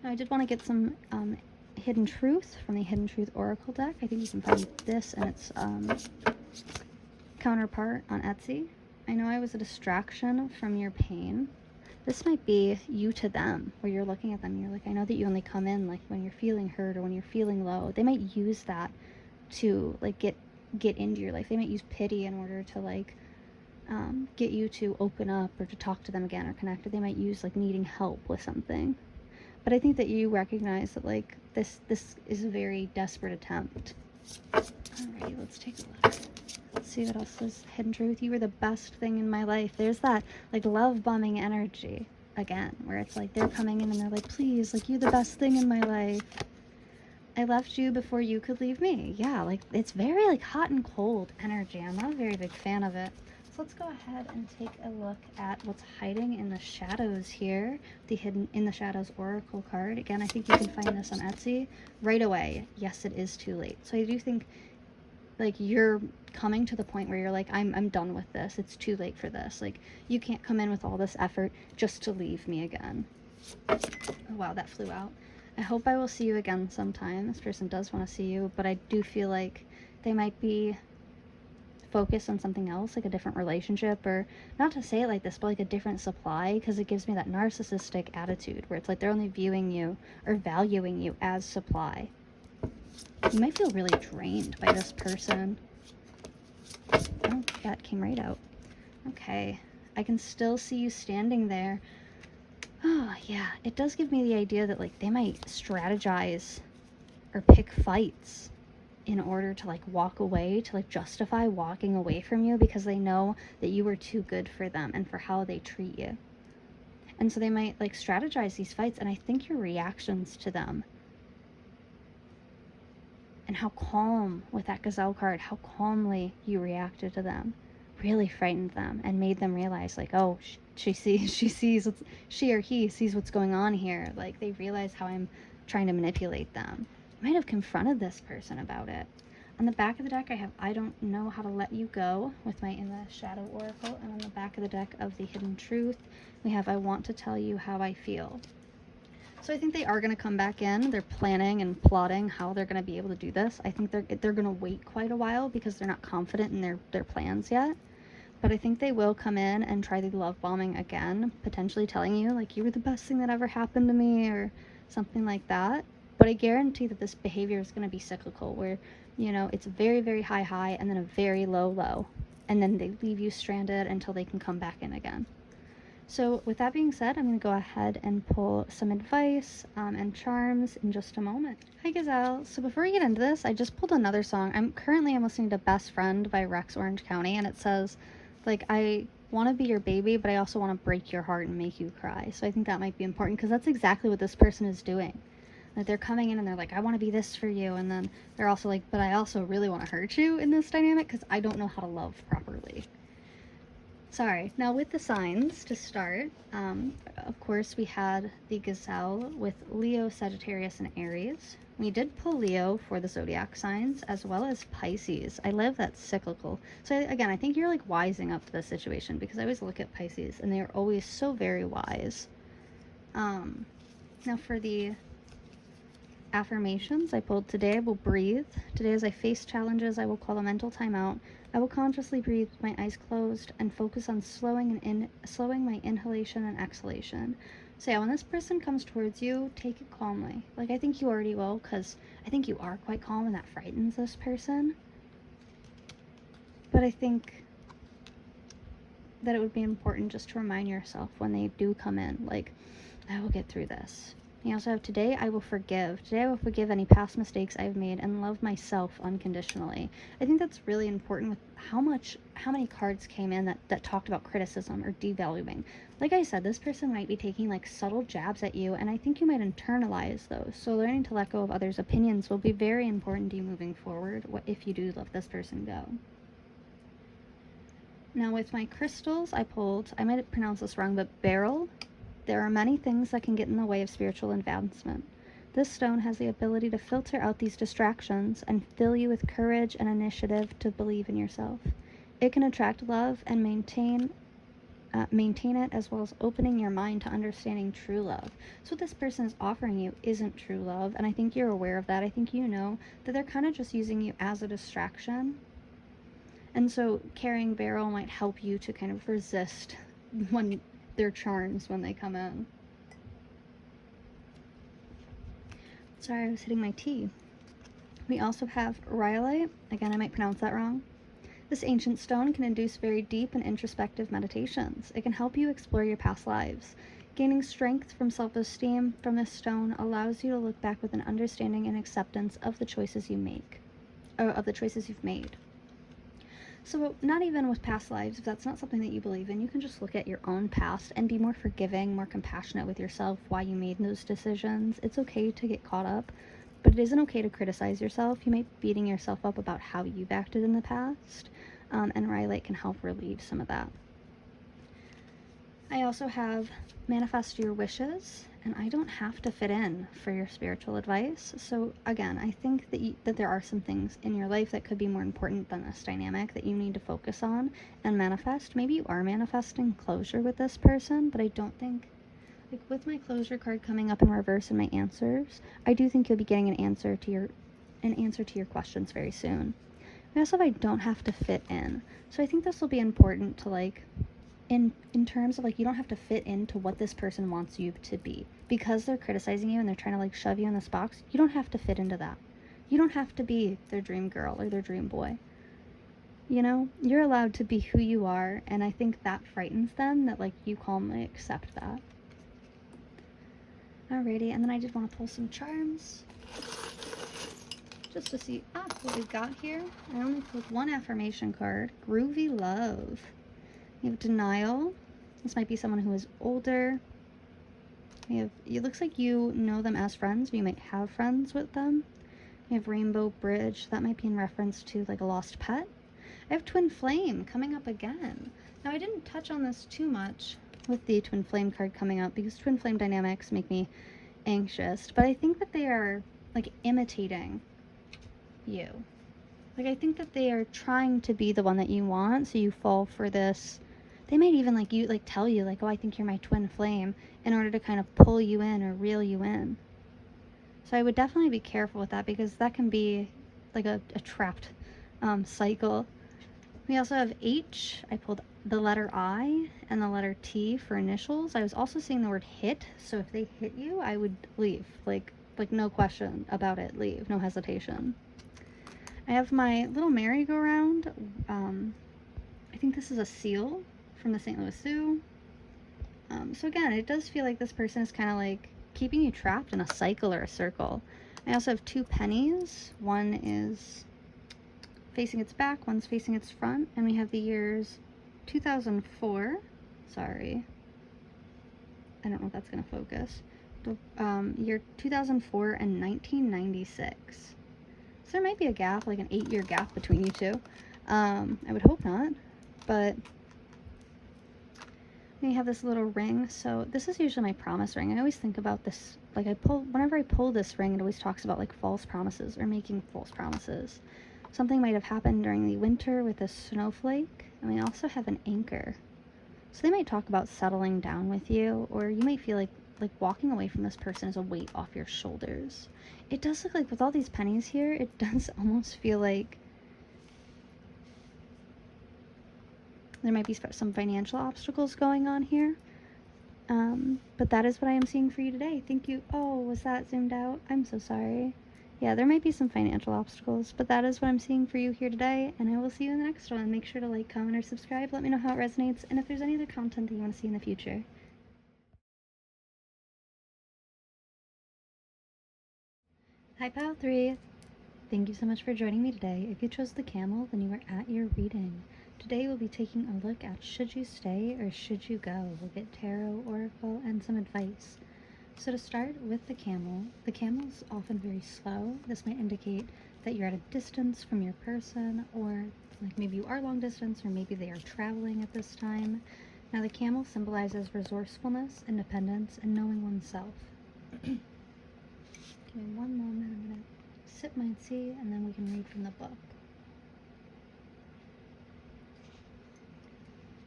Speaker 1: Now, I did want to get some Hidden Truth from the Hidden Truth Oracle deck. I think you can find this and its counterpart on Etsy. I know I was a distraction from your pain. This might be you to them, where you're looking at them and you're like, I know that you only come in like when you're feeling hurt or when you're feeling low. They might use that to like get into your life. They might use pity in order to like get you to open up or to talk to them again or connect. Or they might use like needing help with something. But I think that you recognize that like this is a very desperate attempt. Alrighty, let's take a look. Let's see what else is Hidden Truth. You were the best thing in my life. There's that like love bombing energy again, where it's like they're coming in and they're like, please, like, you're the best thing in my life. I left you before you could leave me. Yeah, like it's very like hot and cold energy. I'm not a very big fan of it. So let's go ahead and take a look at what's hiding in the shadows here. The Hidden in the Shadows Oracle card. Again, I think you can find this on Etsy right away. Yes, it is too late. So I do think like you're coming to the point where you're like, I'm done with this. It's too late for this. Like, you can't come in with all this effort just to leave me again. Oh, wow, that flew out. I hope I will see you again sometime. This person does want to see you, but I do feel like they might be focused on something else, like a different relationship, or not to say it like this, but like a different supply, because it gives me that narcissistic attitude where it's like they're only viewing you or valuing you as supply. You might feel really drained by this person. Oh, that came right out. Okay. I can still see you standing there. Oh, yeah. It does give me the idea that, like, they might strategize or pick fights in order to, like, walk away, to, like, justify walking away from you because they know that you were too good for them and for how they treat you. And so they might, like, strategize these fights, and I think your reactions to them and how calm, with that Gazelle card, how calmly you reacted to them really frightened them and made them realize, like, oh, she sees what's, she or he sees what's going on here. Like, they realize how I'm trying to manipulate them. You might have confronted this person about it. On the back of the deck, I have I don't know how to let you go with my In the Shadow Oracle. And on the back of the deck of the Hidden Truth, we have I want to tell you how I feel. So I think they are going to come back in. They're planning and plotting how they're going to be able to do this. I think they're going to wait quite a while because they're not confident in their plans yet. But I think they will come in and try the love bombing again, potentially telling you, like, you were the best thing that ever happened to me or something like that. But I guarantee that this behavior is going to be cyclical, where, you know, it's a very, very high high and then a very low low. And then they leave you stranded until they can come back in again. So with that being said, I'm going to go ahead and pull some advice and charms in just a moment. Hi Gazelle. So before we get into this, I just pulled another song. I'm listening to Best Friend by Rex Orange County, and it says, like, I want to be your baby, but I also want to break your heart and make you cry. So I think that might be important because that's exactly what this person is doing. Like, they're coming in and they're like, I want to be this for you. And then they're also like, but I also really want to hurt you in this dynamic because I don't know how to love properly. Sorry. Now with the signs to start, of course we had the gazelle with Leo, Sagittarius, and Aries. We did pull Leo for the zodiac signs as well as Pisces. I love that cyclical. So again, I think you're like wising up to the situation because I always look at Pisces and they're always so very wise. Now for the affirmations I pulled today, I will breathe. Today as I face challenges, I will call a mental timeout. I will consciously breathe with my eyes closed and focus on slowing my inhalation and exhalation. So yeah, when this person comes towards you, take it calmly. Like I think you already will, because I think you are quite calm and that frightens this person. But I think that it would be important just to remind yourself when they do come in, like, I will get through this. You also have today I will forgive. Today I will forgive any past mistakes I've made and love myself unconditionally. I think that's really important with how many cards came in that talked about criticism or devaluing. Like I said, this person might be taking like subtle jabs at you, and I think you might internalize those. So learning to let go of others' opinions will be very important to you moving forward if you do let this person go. Now with my crystals, I pulled, I might pronounce this wrong, but beryl. There are many things that can get in the way of spiritual advancement. This stone has the ability to filter out these distractions and fill you with courage and initiative to believe in yourself. It can attract love and maintain it, as well as opening your mind to understanding true love. So what this person is offering you isn't true love, and I think you're aware of that. I think you know that they're kind of just using you as a distraction. And so carrying beryl might help you to kind of resist their charms when they come in. Sorry, I was hitting my tea. We also have rhyolite. Again, I might pronounce that wrong. This ancient stone can induce very deep and introspective meditations. It can help you explore your past lives. Gaining strength from self-esteem from this stone allows you to look back with an understanding and acceptance of the choices you've made. So not even with past lives, if that's not something that you believe in, you can just look at your own past and be more forgiving, more compassionate with yourself, why you made those decisions. It's okay to get caught up, but it isn't okay to criticize yourself. You might be beating yourself up about how you've acted in the past, and rhyolite can help relieve some of that. I also have manifest your wishes, and I don't have to fit in for your spiritual advice. So again, I think that there are some things in your life that could be more important than this dynamic that you need to focus on and manifest. Maybe you are manifesting closure with this person, but I don't think, like with my closure card coming up in reverse in my answers, I do think you'll be getting an answer to your questions very soon. And also, I don't have to fit in. So I think this will be important to like, in terms of like, you don't have to fit into what this person wants you to be. Because they're criticizing you and they're trying to like shove you in this box, you don't have to fit into that. You don't have to be their dream girl or their dream boy. You know, you're allowed to be who you are, and I think that frightens them, that like you calmly accept that. Alrighty, and then I did want to pull some charms just to see what we've got here. I only pulled one affirmation card, Groovy Love. You have denial. This might be someone who is older. It looks like you know them as friends, but you might have friends with them. You have rainbow bridge. That might be in reference to like a lost pet. I have twin flame coming up again. Now I didn't touch on this too much with the twin flame card coming up because twin flame dynamics make me anxious, but I think that they are like imitating you. Like I think that they are trying to be the one that you want, so you fall for this. They might even tell you like, oh, I think you're my twin flame, in order to kind of pull you in or reel you in. So I would definitely be careful with that, because that can be like a trapped cycle. We also have H. I pulled the letter I and the letter T for initials. I was also seeing the word hit, so if they hit you, I would leave. Like no question about it, leave, no hesitation. I have my little merry-go-round. I think this is a seal from the St. Louis Zoo. So again, it does feel like this person is kind of like keeping you trapped in a cycle or a circle. I also have two pennies. One is facing its back, one's facing its front, and we have the years 2004. Sorry. I don't know if that's going to focus. Year 2004 and 1996. So there might be a gap, like an 8-year gap between you two. I would hope not, but You have this little ring. So this is usually my promise ring. I always think about this, like whenever I pull this ring, it always talks about like false promises or making false promises. Something might have happened during the winter with a snowflake. And we also have an anchor. So they might talk about settling down with you, or you might feel like walking away from this person is a weight off your shoulders. It does look like with all these pennies here, it does almost feel like there might be some financial obstacles going on here. But that is what I am seeing for you today. Thank you. Oh, was that zoomed out? I'm so sorry. Yeah, there might be some financial obstacles, but that is what I'm seeing for you here today, and I will see you in the next one. Make sure to like, comment, or subscribe. Let me know how it resonates, and if there's any other content that you want to see in the future. Hi, Pile 3. Thank you so much for joining me today. If you chose the camel, then you are at your reading. Today we'll be taking a look at should you stay or should you go. We'll get tarot, oracle, and some advice. So to start with the camel is often very slow. This might indicate that you're at a distance from your person, or like maybe you are long distance, or maybe they are traveling at this time. Now the camel symbolizes resourcefulness, independence, and knowing oneself. Give me one moment, I'm gonna sip my tea and then we can read from the book.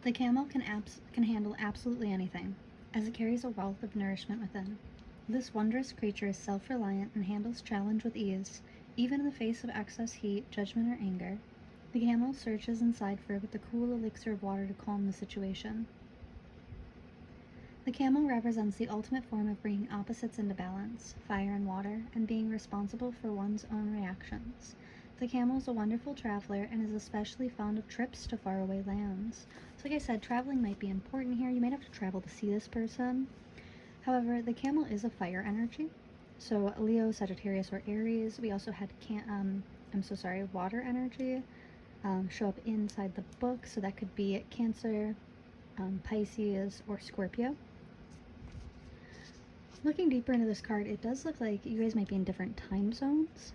Speaker 1: The camel can handle absolutely anything, as it carries a wealth of nourishment within. This wondrous creature is self-reliant and handles challenge with ease, even in the face of excess heat, judgment, or anger. The camel searches inside for the cool elixir of water to calm the situation. The camel represents the ultimate form of bringing opposites into balance, fire and water, and being responsible for one's own reactions. The camel is a wonderful traveler and is especially fond of trips to faraway lands. So like I said, traveling might be important here. You might have to travel to see this person. However, the camel is a fire energy. So Leo, Sagittarius, or Aries. We also had water energy show up inside the book. So that could be Cancer, Pisces, or Scorpio. Looking deeper into this card, it does look like you guys might be in different time zones.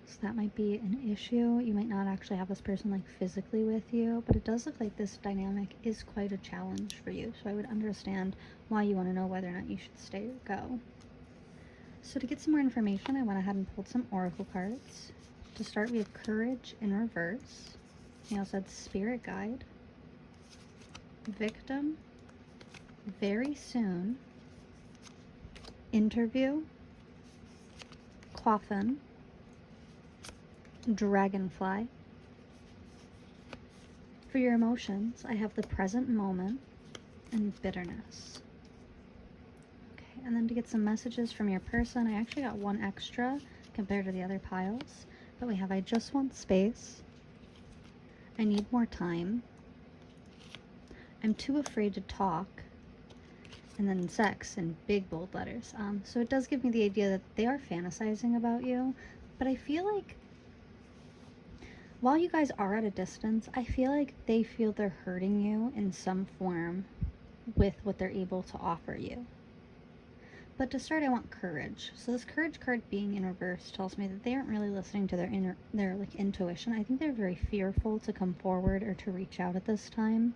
Speaker 1: So that might be an issue. You might not actually have this person like physically with you, but it does look like this dynamic is quite a challenge for you. So I would understand why you want to know whether or not you should stay or go. So to get some more information, I went ahead and pulled some oracle cards. To start, we have Courage in reverse. We also had Spirit Guide, Victim, Very Soon, Interview, Coffin, Dragonfly. For your emotions, I have the present moment and bitterness. Okay, and then to get some messages from your person, I actually got one extra compared to the other piles. But we have I just want space, I need more time, I'm too afraid to talk, and then sex in big bold letters. So it does give me the idea that they are fantasizing about you, but I feel like while you guys are at a distance, I feel like they feel they're hurting you in some form with what they're able to offer you. But to start, I want courage. So this courage card being in reverse tells me that they aren't really listening to their like intuition. I think they're very fearful to come forward or to reach out at this time.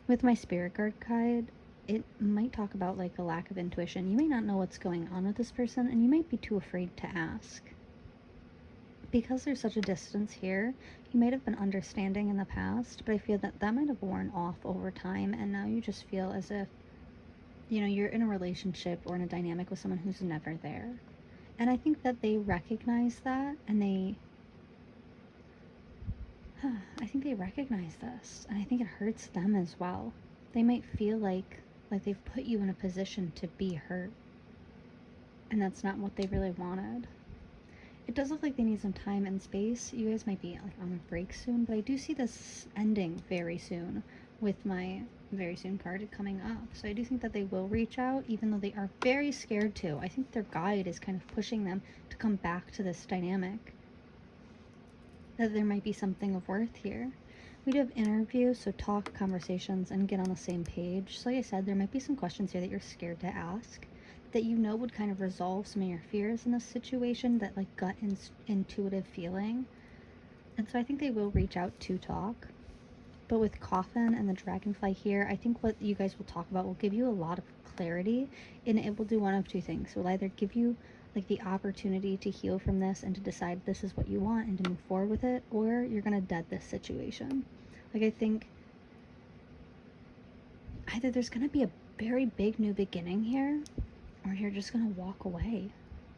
Speaker 1: With my spirit guide, it might talk about like a lack of intuition. You may not know what's going on with this person, and you might be too afraid to ask. Because there's such a distance here, you might have been understanding in the past, but I feel that that might have worn off over time, and now you just feel as if, you know, you're in a relationship or in a dynamic with someone who's never there. And I think that they recognize that, and I think they recognize this, and I think it hurts them as well. They might feel like they've put you in a position to be hurt, and that's not what they really wanted. It does look like they need some time and space. You guys might be like on a break soon, but I do see this ending very soon with my very soon card coming up. So I do think that they will reach out, even though they are very scared to. I think their guide is kind of pushing them to come back to this dynamic, that there might be something of worth here. We do have interviews, so talk, conversations, and get on the same page. So like I said, there might be some questions here that you're scared to ask, that you know would kind of resolve some of your fears in this situation, that like gut intuitive feeling. And so I think they will reach out to talk. But with Coffin and the Dragonfly here, I think what you guys will talk about will give you a lot of clarity, and it will do one of two things. It will either give you like the opportunity to heal from this and to decide this is what you want and to move forward with it, or you're gonna dead this situation. Like, I think either there's gonna be a very big new beginning here, or you're just gonna walk away.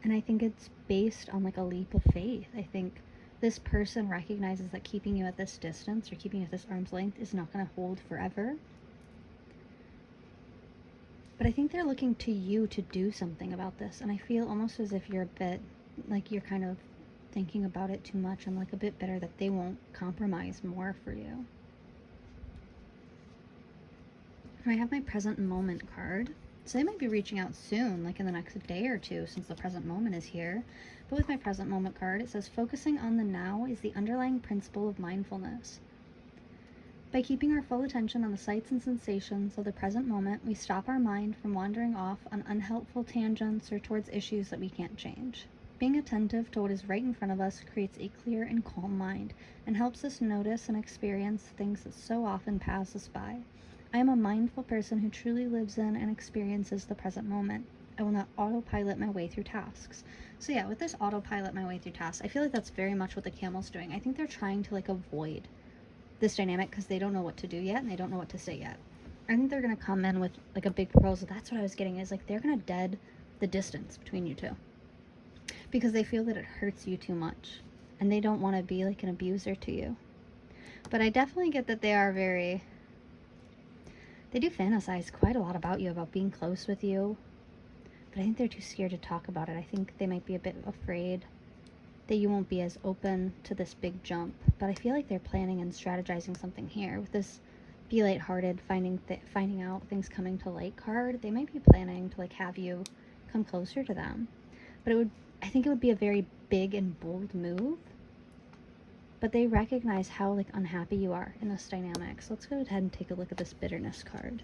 Speaker 1: And I think it's based on like a leap of faith. I think this person recognizes that keeping you at this distance or keeping you at this arm's length is not going to hold forever. But I think they're looking to you to do something about this. And I feel almost as if you're a bit, like you're kind of thinking about it too much. I'm like a bit bitter that they won't compromise more for you. I have my present moment card. So they might be reaching out soon, like in the next day or two, since the present moment is here. But with my present moment card, it says focusing on the now is the underlying principle of mindfulness. By keeping our full attention on the sights and sensations of the present moment, we stop our mind from wandering off on unhelpful tangents or towards issues that we can't change. Being attentive to what is right in front of us creates a clear and calm mind and helps us notice and experience things that so often pass us by. I am a mindful person who truly lives in and experiences the present moment. I will not autopilot my way through tasks. So yeah, with this autopilot my way through tasks, I feel like that's very much what the Camel's doing. I think they're trying to like avoid this dynamic because they don't know what to do yet and they don't know what to say yet. I think they're going to come in with like a big proposal. That's what I was getting, is like they're going to dead the distance between you two because they feel that it hurts you too much and they don't want to be like an abuser to you. But I definitely get that they are very... They do fantasize quite a lot about you, about being close with you. But I think they're too scared to talk about it. I think they might be a bit afraid that you won't be as open to this big jump. But I feel like they're planning and strategizing something here. With this be lighthearted, finding out things coming to light card, they might be planning to like have you come closer to them. But I think it would be a very big and bold move. But they recognize how like unhappy you are in this dynamic. So let's go ahead and take a look at this bitterness card.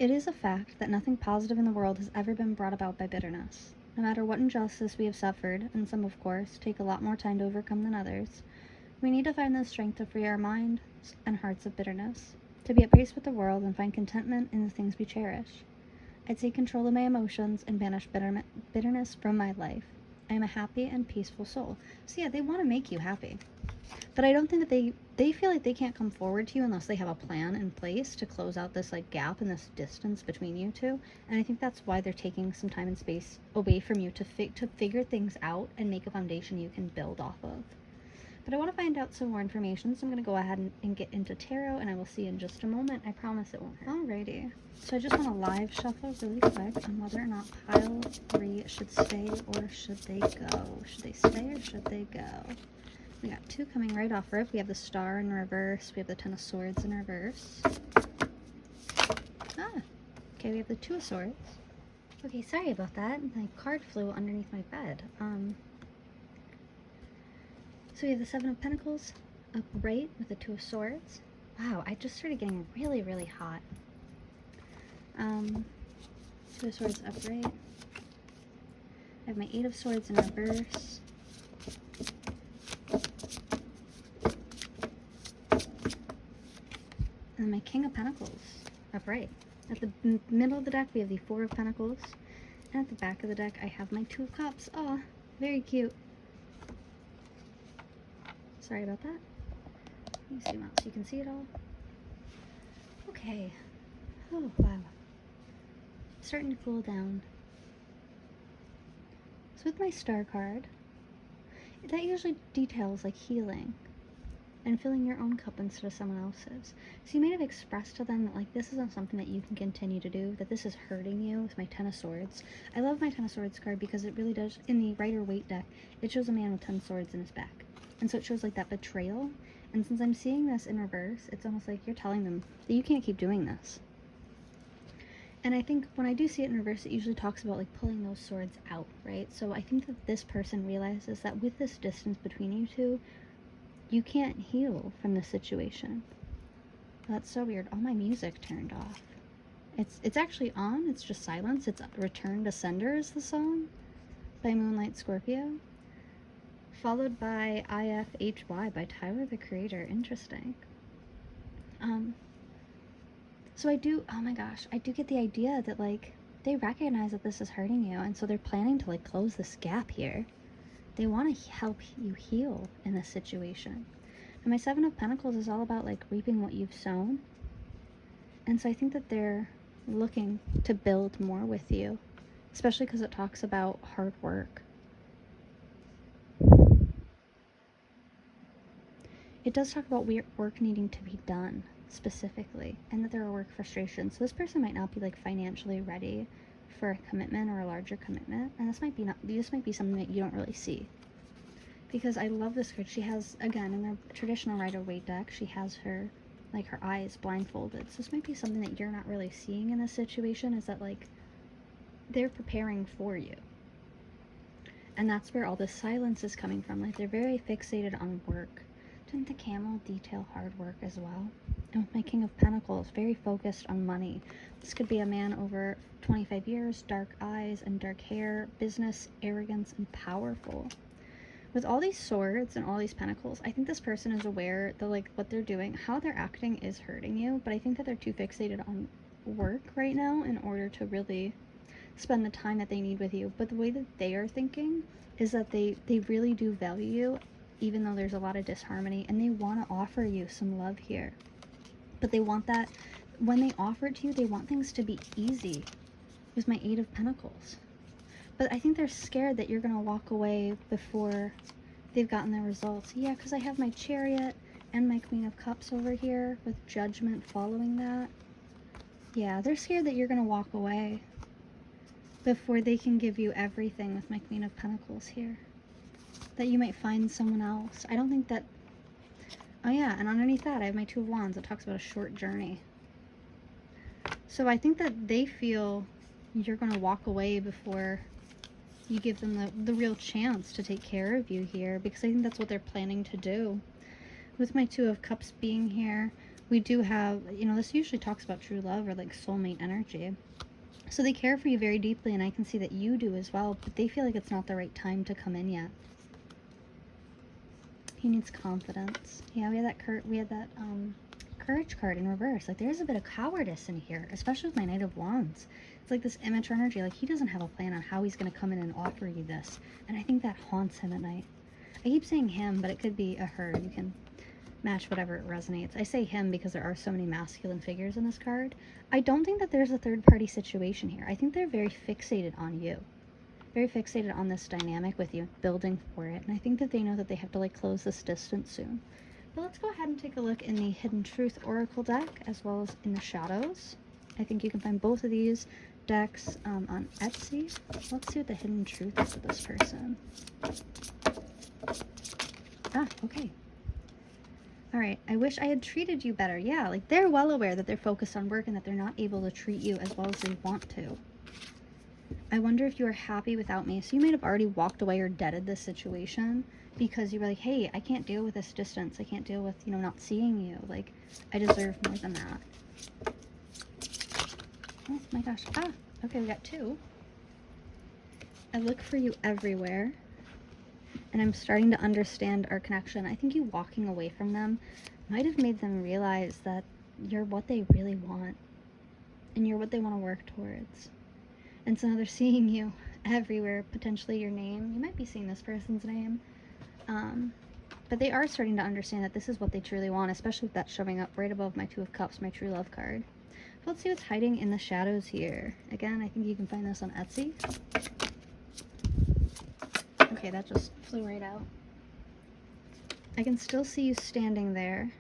Speaker 1: It is a fact that nothing positive in the world has ever been brought about by bitterness. No matter what injustice we have suffered, and some of course take a lot more time to overcome than others, we need to find the strength to free our minds and hearts of bitterness, to be at peace with the world and find contentment in the things we cherish. I take control of my emotions and banish bitterness from my life. I am a happy and peaceful soul. So yeah, they want to make you happy. But I don't think that they feel like they can't come forward to you unless they have a plan in place to close out this like gap and this distance between you two. And I think that's why they're taking some time and space away from you to figure things out and make a foundation you can build off of. But I want to find out some more information, so I'm going to go ahead and get into tarot, and I will see you in just a moment. I promise it won't hurt. Alrighty. So I just want to live shuffle really quick on whether or not pile 3 should stay or should they go. Should they stay or should they go? We got 2 coming right off rip. We have the Star in reverse. We have the 10 of Swords in reverse. Okay, we have the 2 of Swords. Okay, sorry about that. My card flew underneath my bed. So we have the 7 of Pentacles upright with the 2 of Swords. Wow, I just started getting really, really hot. 2 of Swords upright. I have my 8 of Swords in reverse. And my King of Pentacles upright. At the middle of the deck, we have the 4 of Pentacles. And at the back of the deck, I have my 2 of Cups. Oh, very cute. Sorry about that. Let me zoom out so you can see it all. Okay. Oh, wow. Starting to cool down. So with my Star card, that usually details like healing and filling your own cup instead of someone else's. So you may have expressed to them that like this isn't something that you can continue to do, that this is hurting you. With my 10 of Swords, I love my 10 of Swords card because it really does, in the Rider-Waite deck, it shows a man with 10 swords in his back. And so it shows like that betrayal. And since I'm seeing this in reverse, it's almost like you're telling them that you can't keep doing this. And I think when I do see it in reverse, it usually talks about like pulling those swords out, right? So I think that this person realizes that with this distance between you two, you can't heal from this situation. That's so weird. All my music turned off. It's actually on. It's just silence. It's Return to Sender is the song by Moonlight Scorpio. Followed by IFHY by Tyler the Creator. Interesting. So I do, oh my gosh, I do get the idea that like they recognize that this is hurting you, and so they're planning to like close this gap here. They want to help you heal in this situation. And my Seven of Pentacles is all about like reaping what you've sown. And so I think that they're looking to build more with you, especially because it talks about hard work. It does talk about work needing to be done specifically, and that there are work frustrations. So this person might not be like financially ready for a commitment or a larger commitment, and this might be something that you don't really see. Because I love this card. She has, again, in the traditional Rider-Waite deck, she has her like her eyes blindfolded. So this might be something that you're not really seeing in this situation, is that like they're preparing for you. And that's where all this silence is coming from. Like they're very fixated on work. Didn't the camel detail hard work as well? And with my King of Pentacles, very focused on money. This could be a man over 25 years, dark eyes and dark hair, business, arrogance, and powerful. With all these swords and all these pentacles, I think this person is aware that like what they're doing, how they're acting is hurting you, but I think that they're too fixated on work right now in order to really spend the time that they need with you. But the way that they are thinking is that they really do value you, even though there's a lot of disharmony, and they want to offer you some love here. But they want that, when they offer it to you, they want things to be easy. With my Eight of Pentacles. But I think they're scared that you're going to walk away before they've gotten the results. Yeah, because I have my Chariot and my Queen of Cups over here with Judgment following that. Yeah, they're scared that you're going to walk away before they can give you everything with my Queen of Pentacles here. That you might find someone else. I don't think that... Oh yeah, and underneath that I have my Two of Wands. It talks about a short journey. So I think that they feel you're going to walk away before you give them the real chance to take care of you here, because I think that's what they're planning to do. With my Two of Cups being here, we do have, you know, this usually talks about true love or like soulmate energy. So they care for you very deeply, and I can see that you do as well, but they feel like it's not the right time to come in yet. He needs confidence. Yeah, we had that courage card in reverse. Like there's a bit of cowardice in here, especially with my Knight of Wands. It's like this immature energy. Like he doesn't have a plan on how he's going to come in and offer you this. And I think that haunts him at night. I keep saying him, but it could be a her. You can match whatever resonates. I say him because there are so many masculine figures in this card. I don't think that there's a third party situation here. I think they're very fixated on you. Very fixated on this dynamic with you, building for it. And I think that they know that they have to like close this distance soon. But let's go ahead and take a look in the Hidden Truth Oracle deck, as well as in the Shadows. I think you can find both of these decks on Etsy. Let's see what the Hidden Truth is with this person. Ah, okay. Alright, I wish I had treated you better. Yeah, like they're well aware that they're focused on work and that they're not able to treat you as well as they want to. I wonder if you are happy without me. So you might have already walked away or deaded this situation because you were like, hey, I can't deal with this distance. I can't deal with, you know, not seeing you. Like, I deserve more than that. Oh my gosh. Ah, okay, we got two. I look for you everywhere. And I'm starting to understand our connection. I think you walking away from them might have made them realize that you're what they really want. And you're what they want to work towards. And so now they're seeing you everywhere, potentially your name. You might be seeing this person's name. But they are starting to understand that this is what they truly want, especially with that showing up right above my Two of Cups, my True Love card. So let's see what's hiding in the shadows here. Again, I think you can find this on Etsy. Okay, that just flew right out. I can still see you standing there.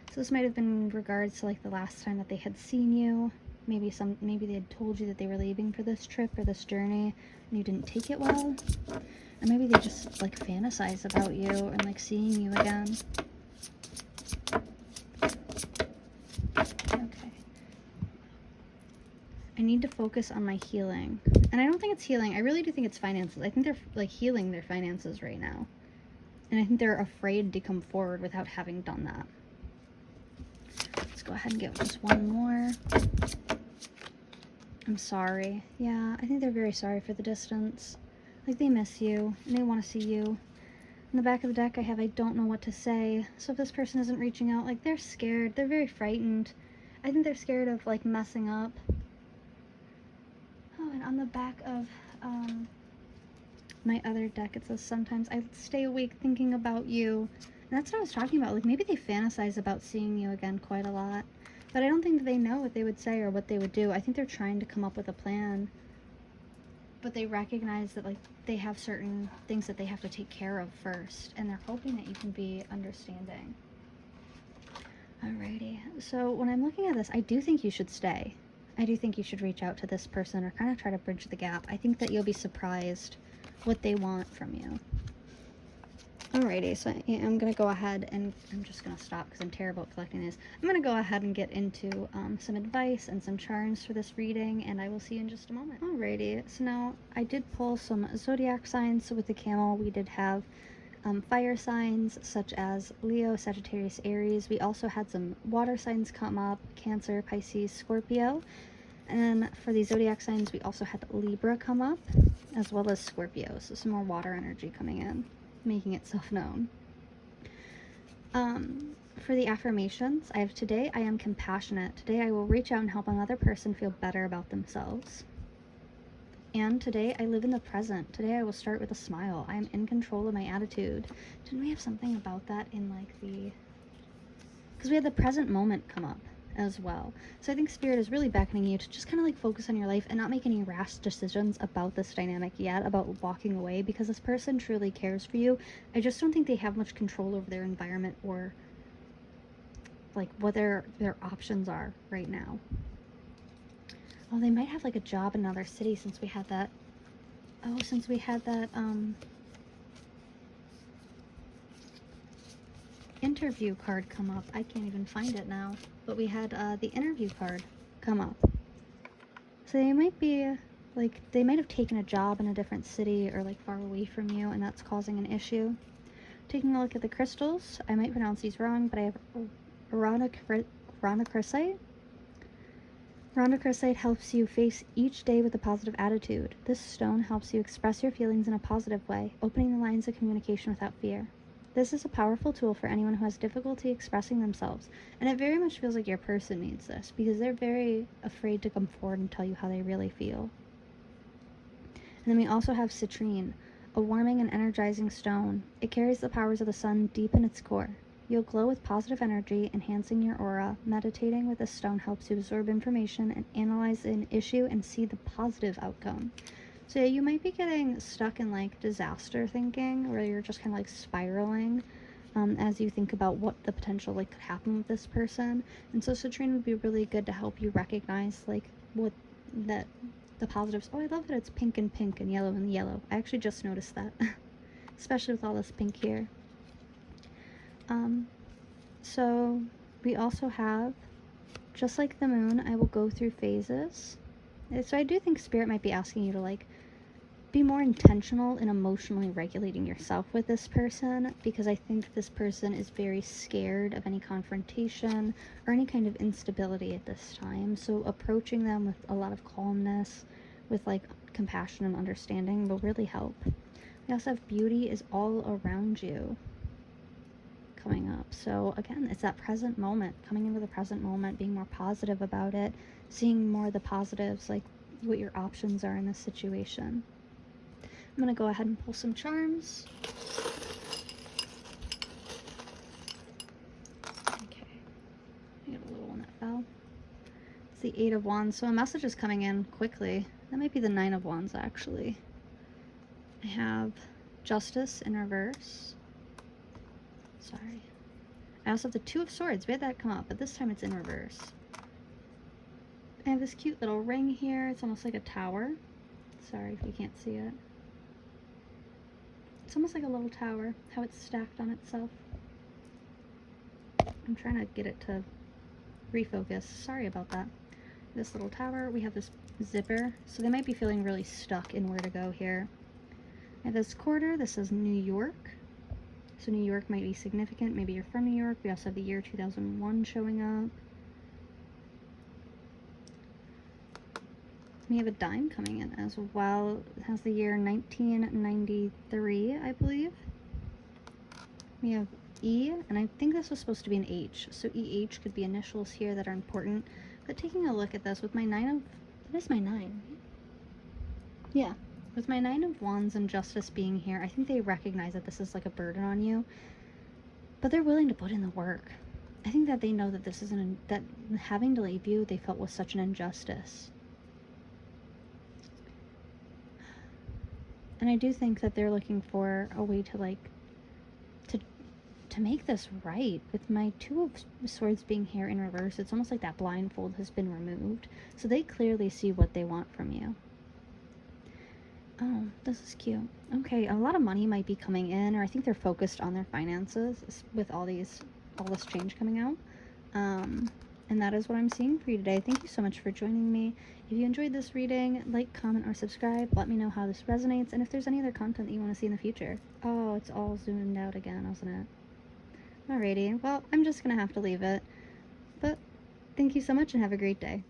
Speaker 1: So this might have been in regards to like the last time that they had seen you. Maybe they had told you that they were leaving for this trip or this journey and you didn't take it well. Or maybe they just like fantasize about you and like seeing you again. Okay. I need to focus on my healing. And I don't think it's healing. I really do think it's finances. I think they're like healing their finances right now. And I think they're afraid to come forward without having done that. Let's go ahead and get just one more. I'm sorry. Yeah, I think they're very sorry for the distance. Like, they miss you, and they want to see you. In the back of the deck, I have I don't know what to say. So if this person isn't reaching out, like, they're scared. They're very frightened. I think they're scared of, like, messing up. Oh, and on the back of my other deck, it says, sometimes I stay awake thinking about you. And that's what I was talking about. Like, maybe they fantasize about seeing you again quite a lot. But I don't think that they know what they would say or what they would do. I think they're trying to come up with a plan. But they recognize that, like, they have certain things that they have to take care of first. And they're hoping that you can be understanding. Alrighty. So when I'm looking at this, I do think you should stay. I do think you should reach out to this person or kind of try to bridge the gap. I think that you'll be surprised what they want from you. Alrighty, so I'm going to go ahead and I'm just going to stop because I'm terrible at collecting these. I'm going to go ahead and get into some advice and some charms for this reading, and I will see you in just a moment. Alrighty, so now I did pull some zodiac signs. So with the camel, we did have fire signs such as Leo, Sagittarius, Aries. We also had some water signs come up, Cancer, Pisces, Scorpio. And then for the zodiac signs, we also had Libra come up, as well as Scorpio. So some more water energy coming in, making itself known. For the affirmations, I have today I am compassionate. Today I will reach out and help another person feel better about themselves. And today I live in the present. Today I will start with a smile. I am in control of my attitude. Didn't we have something about that in like the... Because we had the present moment come up as well. So I think Spirit is really beckoning you to just kind of like focus on your life and not make any rash decisions about this dynamic yet, about walking away, because this person truly cares for you. I just don't think they have much control over their environment or like what their options are right now. Oh, they might have like a job in another city since we had that. Oh, since we had that interview card come up. I can't even find it now. But we had the interview card come up. So they might be like, they might have taken a job in a different city or like far away from you, and that's causing an issue. Taking a look at the crystals, I might pronounce these wrong, but I have Ronachrysite. Ronachrysite helps you face each day with a positive attitude. This stone helps you express your feelings in a positive way, opening the lines of communication without fear. This is a powerful tool for anyone who has difficulty expressing themselves, and it very much feels like your person needs this, because they're very afraid to come forward and tell you how they really feel. And then we also have citrine, a warming and energizing stone. It carries the powers of the sun deep in its core. You'll glow with positive energy, enhancing your aura. Meditating with this stone helps you absorb information and analyze an issue and see the positive outcome. So yeah, you might be getting stuck in like disaster thinking, where you're just kind of like spiraling as you think about what the potential like could happen with this person. And so citrine would be really good to help you recognize like what the positives. Oh, I love that it's pink and yellow and yellow. I actually just noticed that, especially with all this pink here. So we also have, just like the moon, I will go through phases. So I do think Spirit might be asking you to like be more intentional in emotionally regulating yourself with this person, because I think this person is very scared of any confrontation or any kind of instability at this time. So approaching them with a lot of calmness, with like compassion and understanding will really help. We also have beauty is all around you coming up. So again, it's that present moment, coming into the present moment, being more positive about it, seeing more of the positives, like what your options are in this situation. I'm going to go ahead and pull some charms. Okay. I got a little one that fell. It's the 8 of Wands, so a message is coming in quickly. That might be the 9 of Wands, actually. I have Justice in reverse. Sorry. I also have the 2 of Swords. We had that come up, but this time it's in reverse. I have this cute little ring here. It's almost like a tower. Sorry if you can't see it. It's almost like a little tower, how it's stacked on itself. I'm trying to get it to refocus. Sorry about that. This little tower. We have this zipper, so they might be feeling really stuck in where to go here. I have this quarter. This is New York. So New York might be significant. Maybe you're from New York. We also have the year 2001 showing up. We have a dime coming in as well. It has the year 1993, I believe. We have E, and I think this was supposed to be an H. So EH could be initials here that are important. But taking a look at this with my it is my 9. Yeah. With my 9 of Wands and Justice being here, I think they recognize that this is like a burden on you. But they're willing to put in the work. I think that they know that this isn't, that having to leave you, they felt was such an injustice. And I do think that they're looking for a way to like, to make this right. With my 2 of Swords being here in reverse, it's almost like that blindfold has been removed. So they clearly see what they want from you. Oh, this is cute. Okay, a lot of money might be coming in, or I think they're focused on their finances with all this change coming out. And that is what I'm seeing for you today. Thank you so much for joining me. If you enjoyed this reading, like, comment, or subscribe. Let me know how this resonates, and if there's any other content that you want to see in the future. Oh, it's all zoomed out again, isn't it? Alrighty, well, I'm just gonna have to leave it. But thank you so much and have a great day.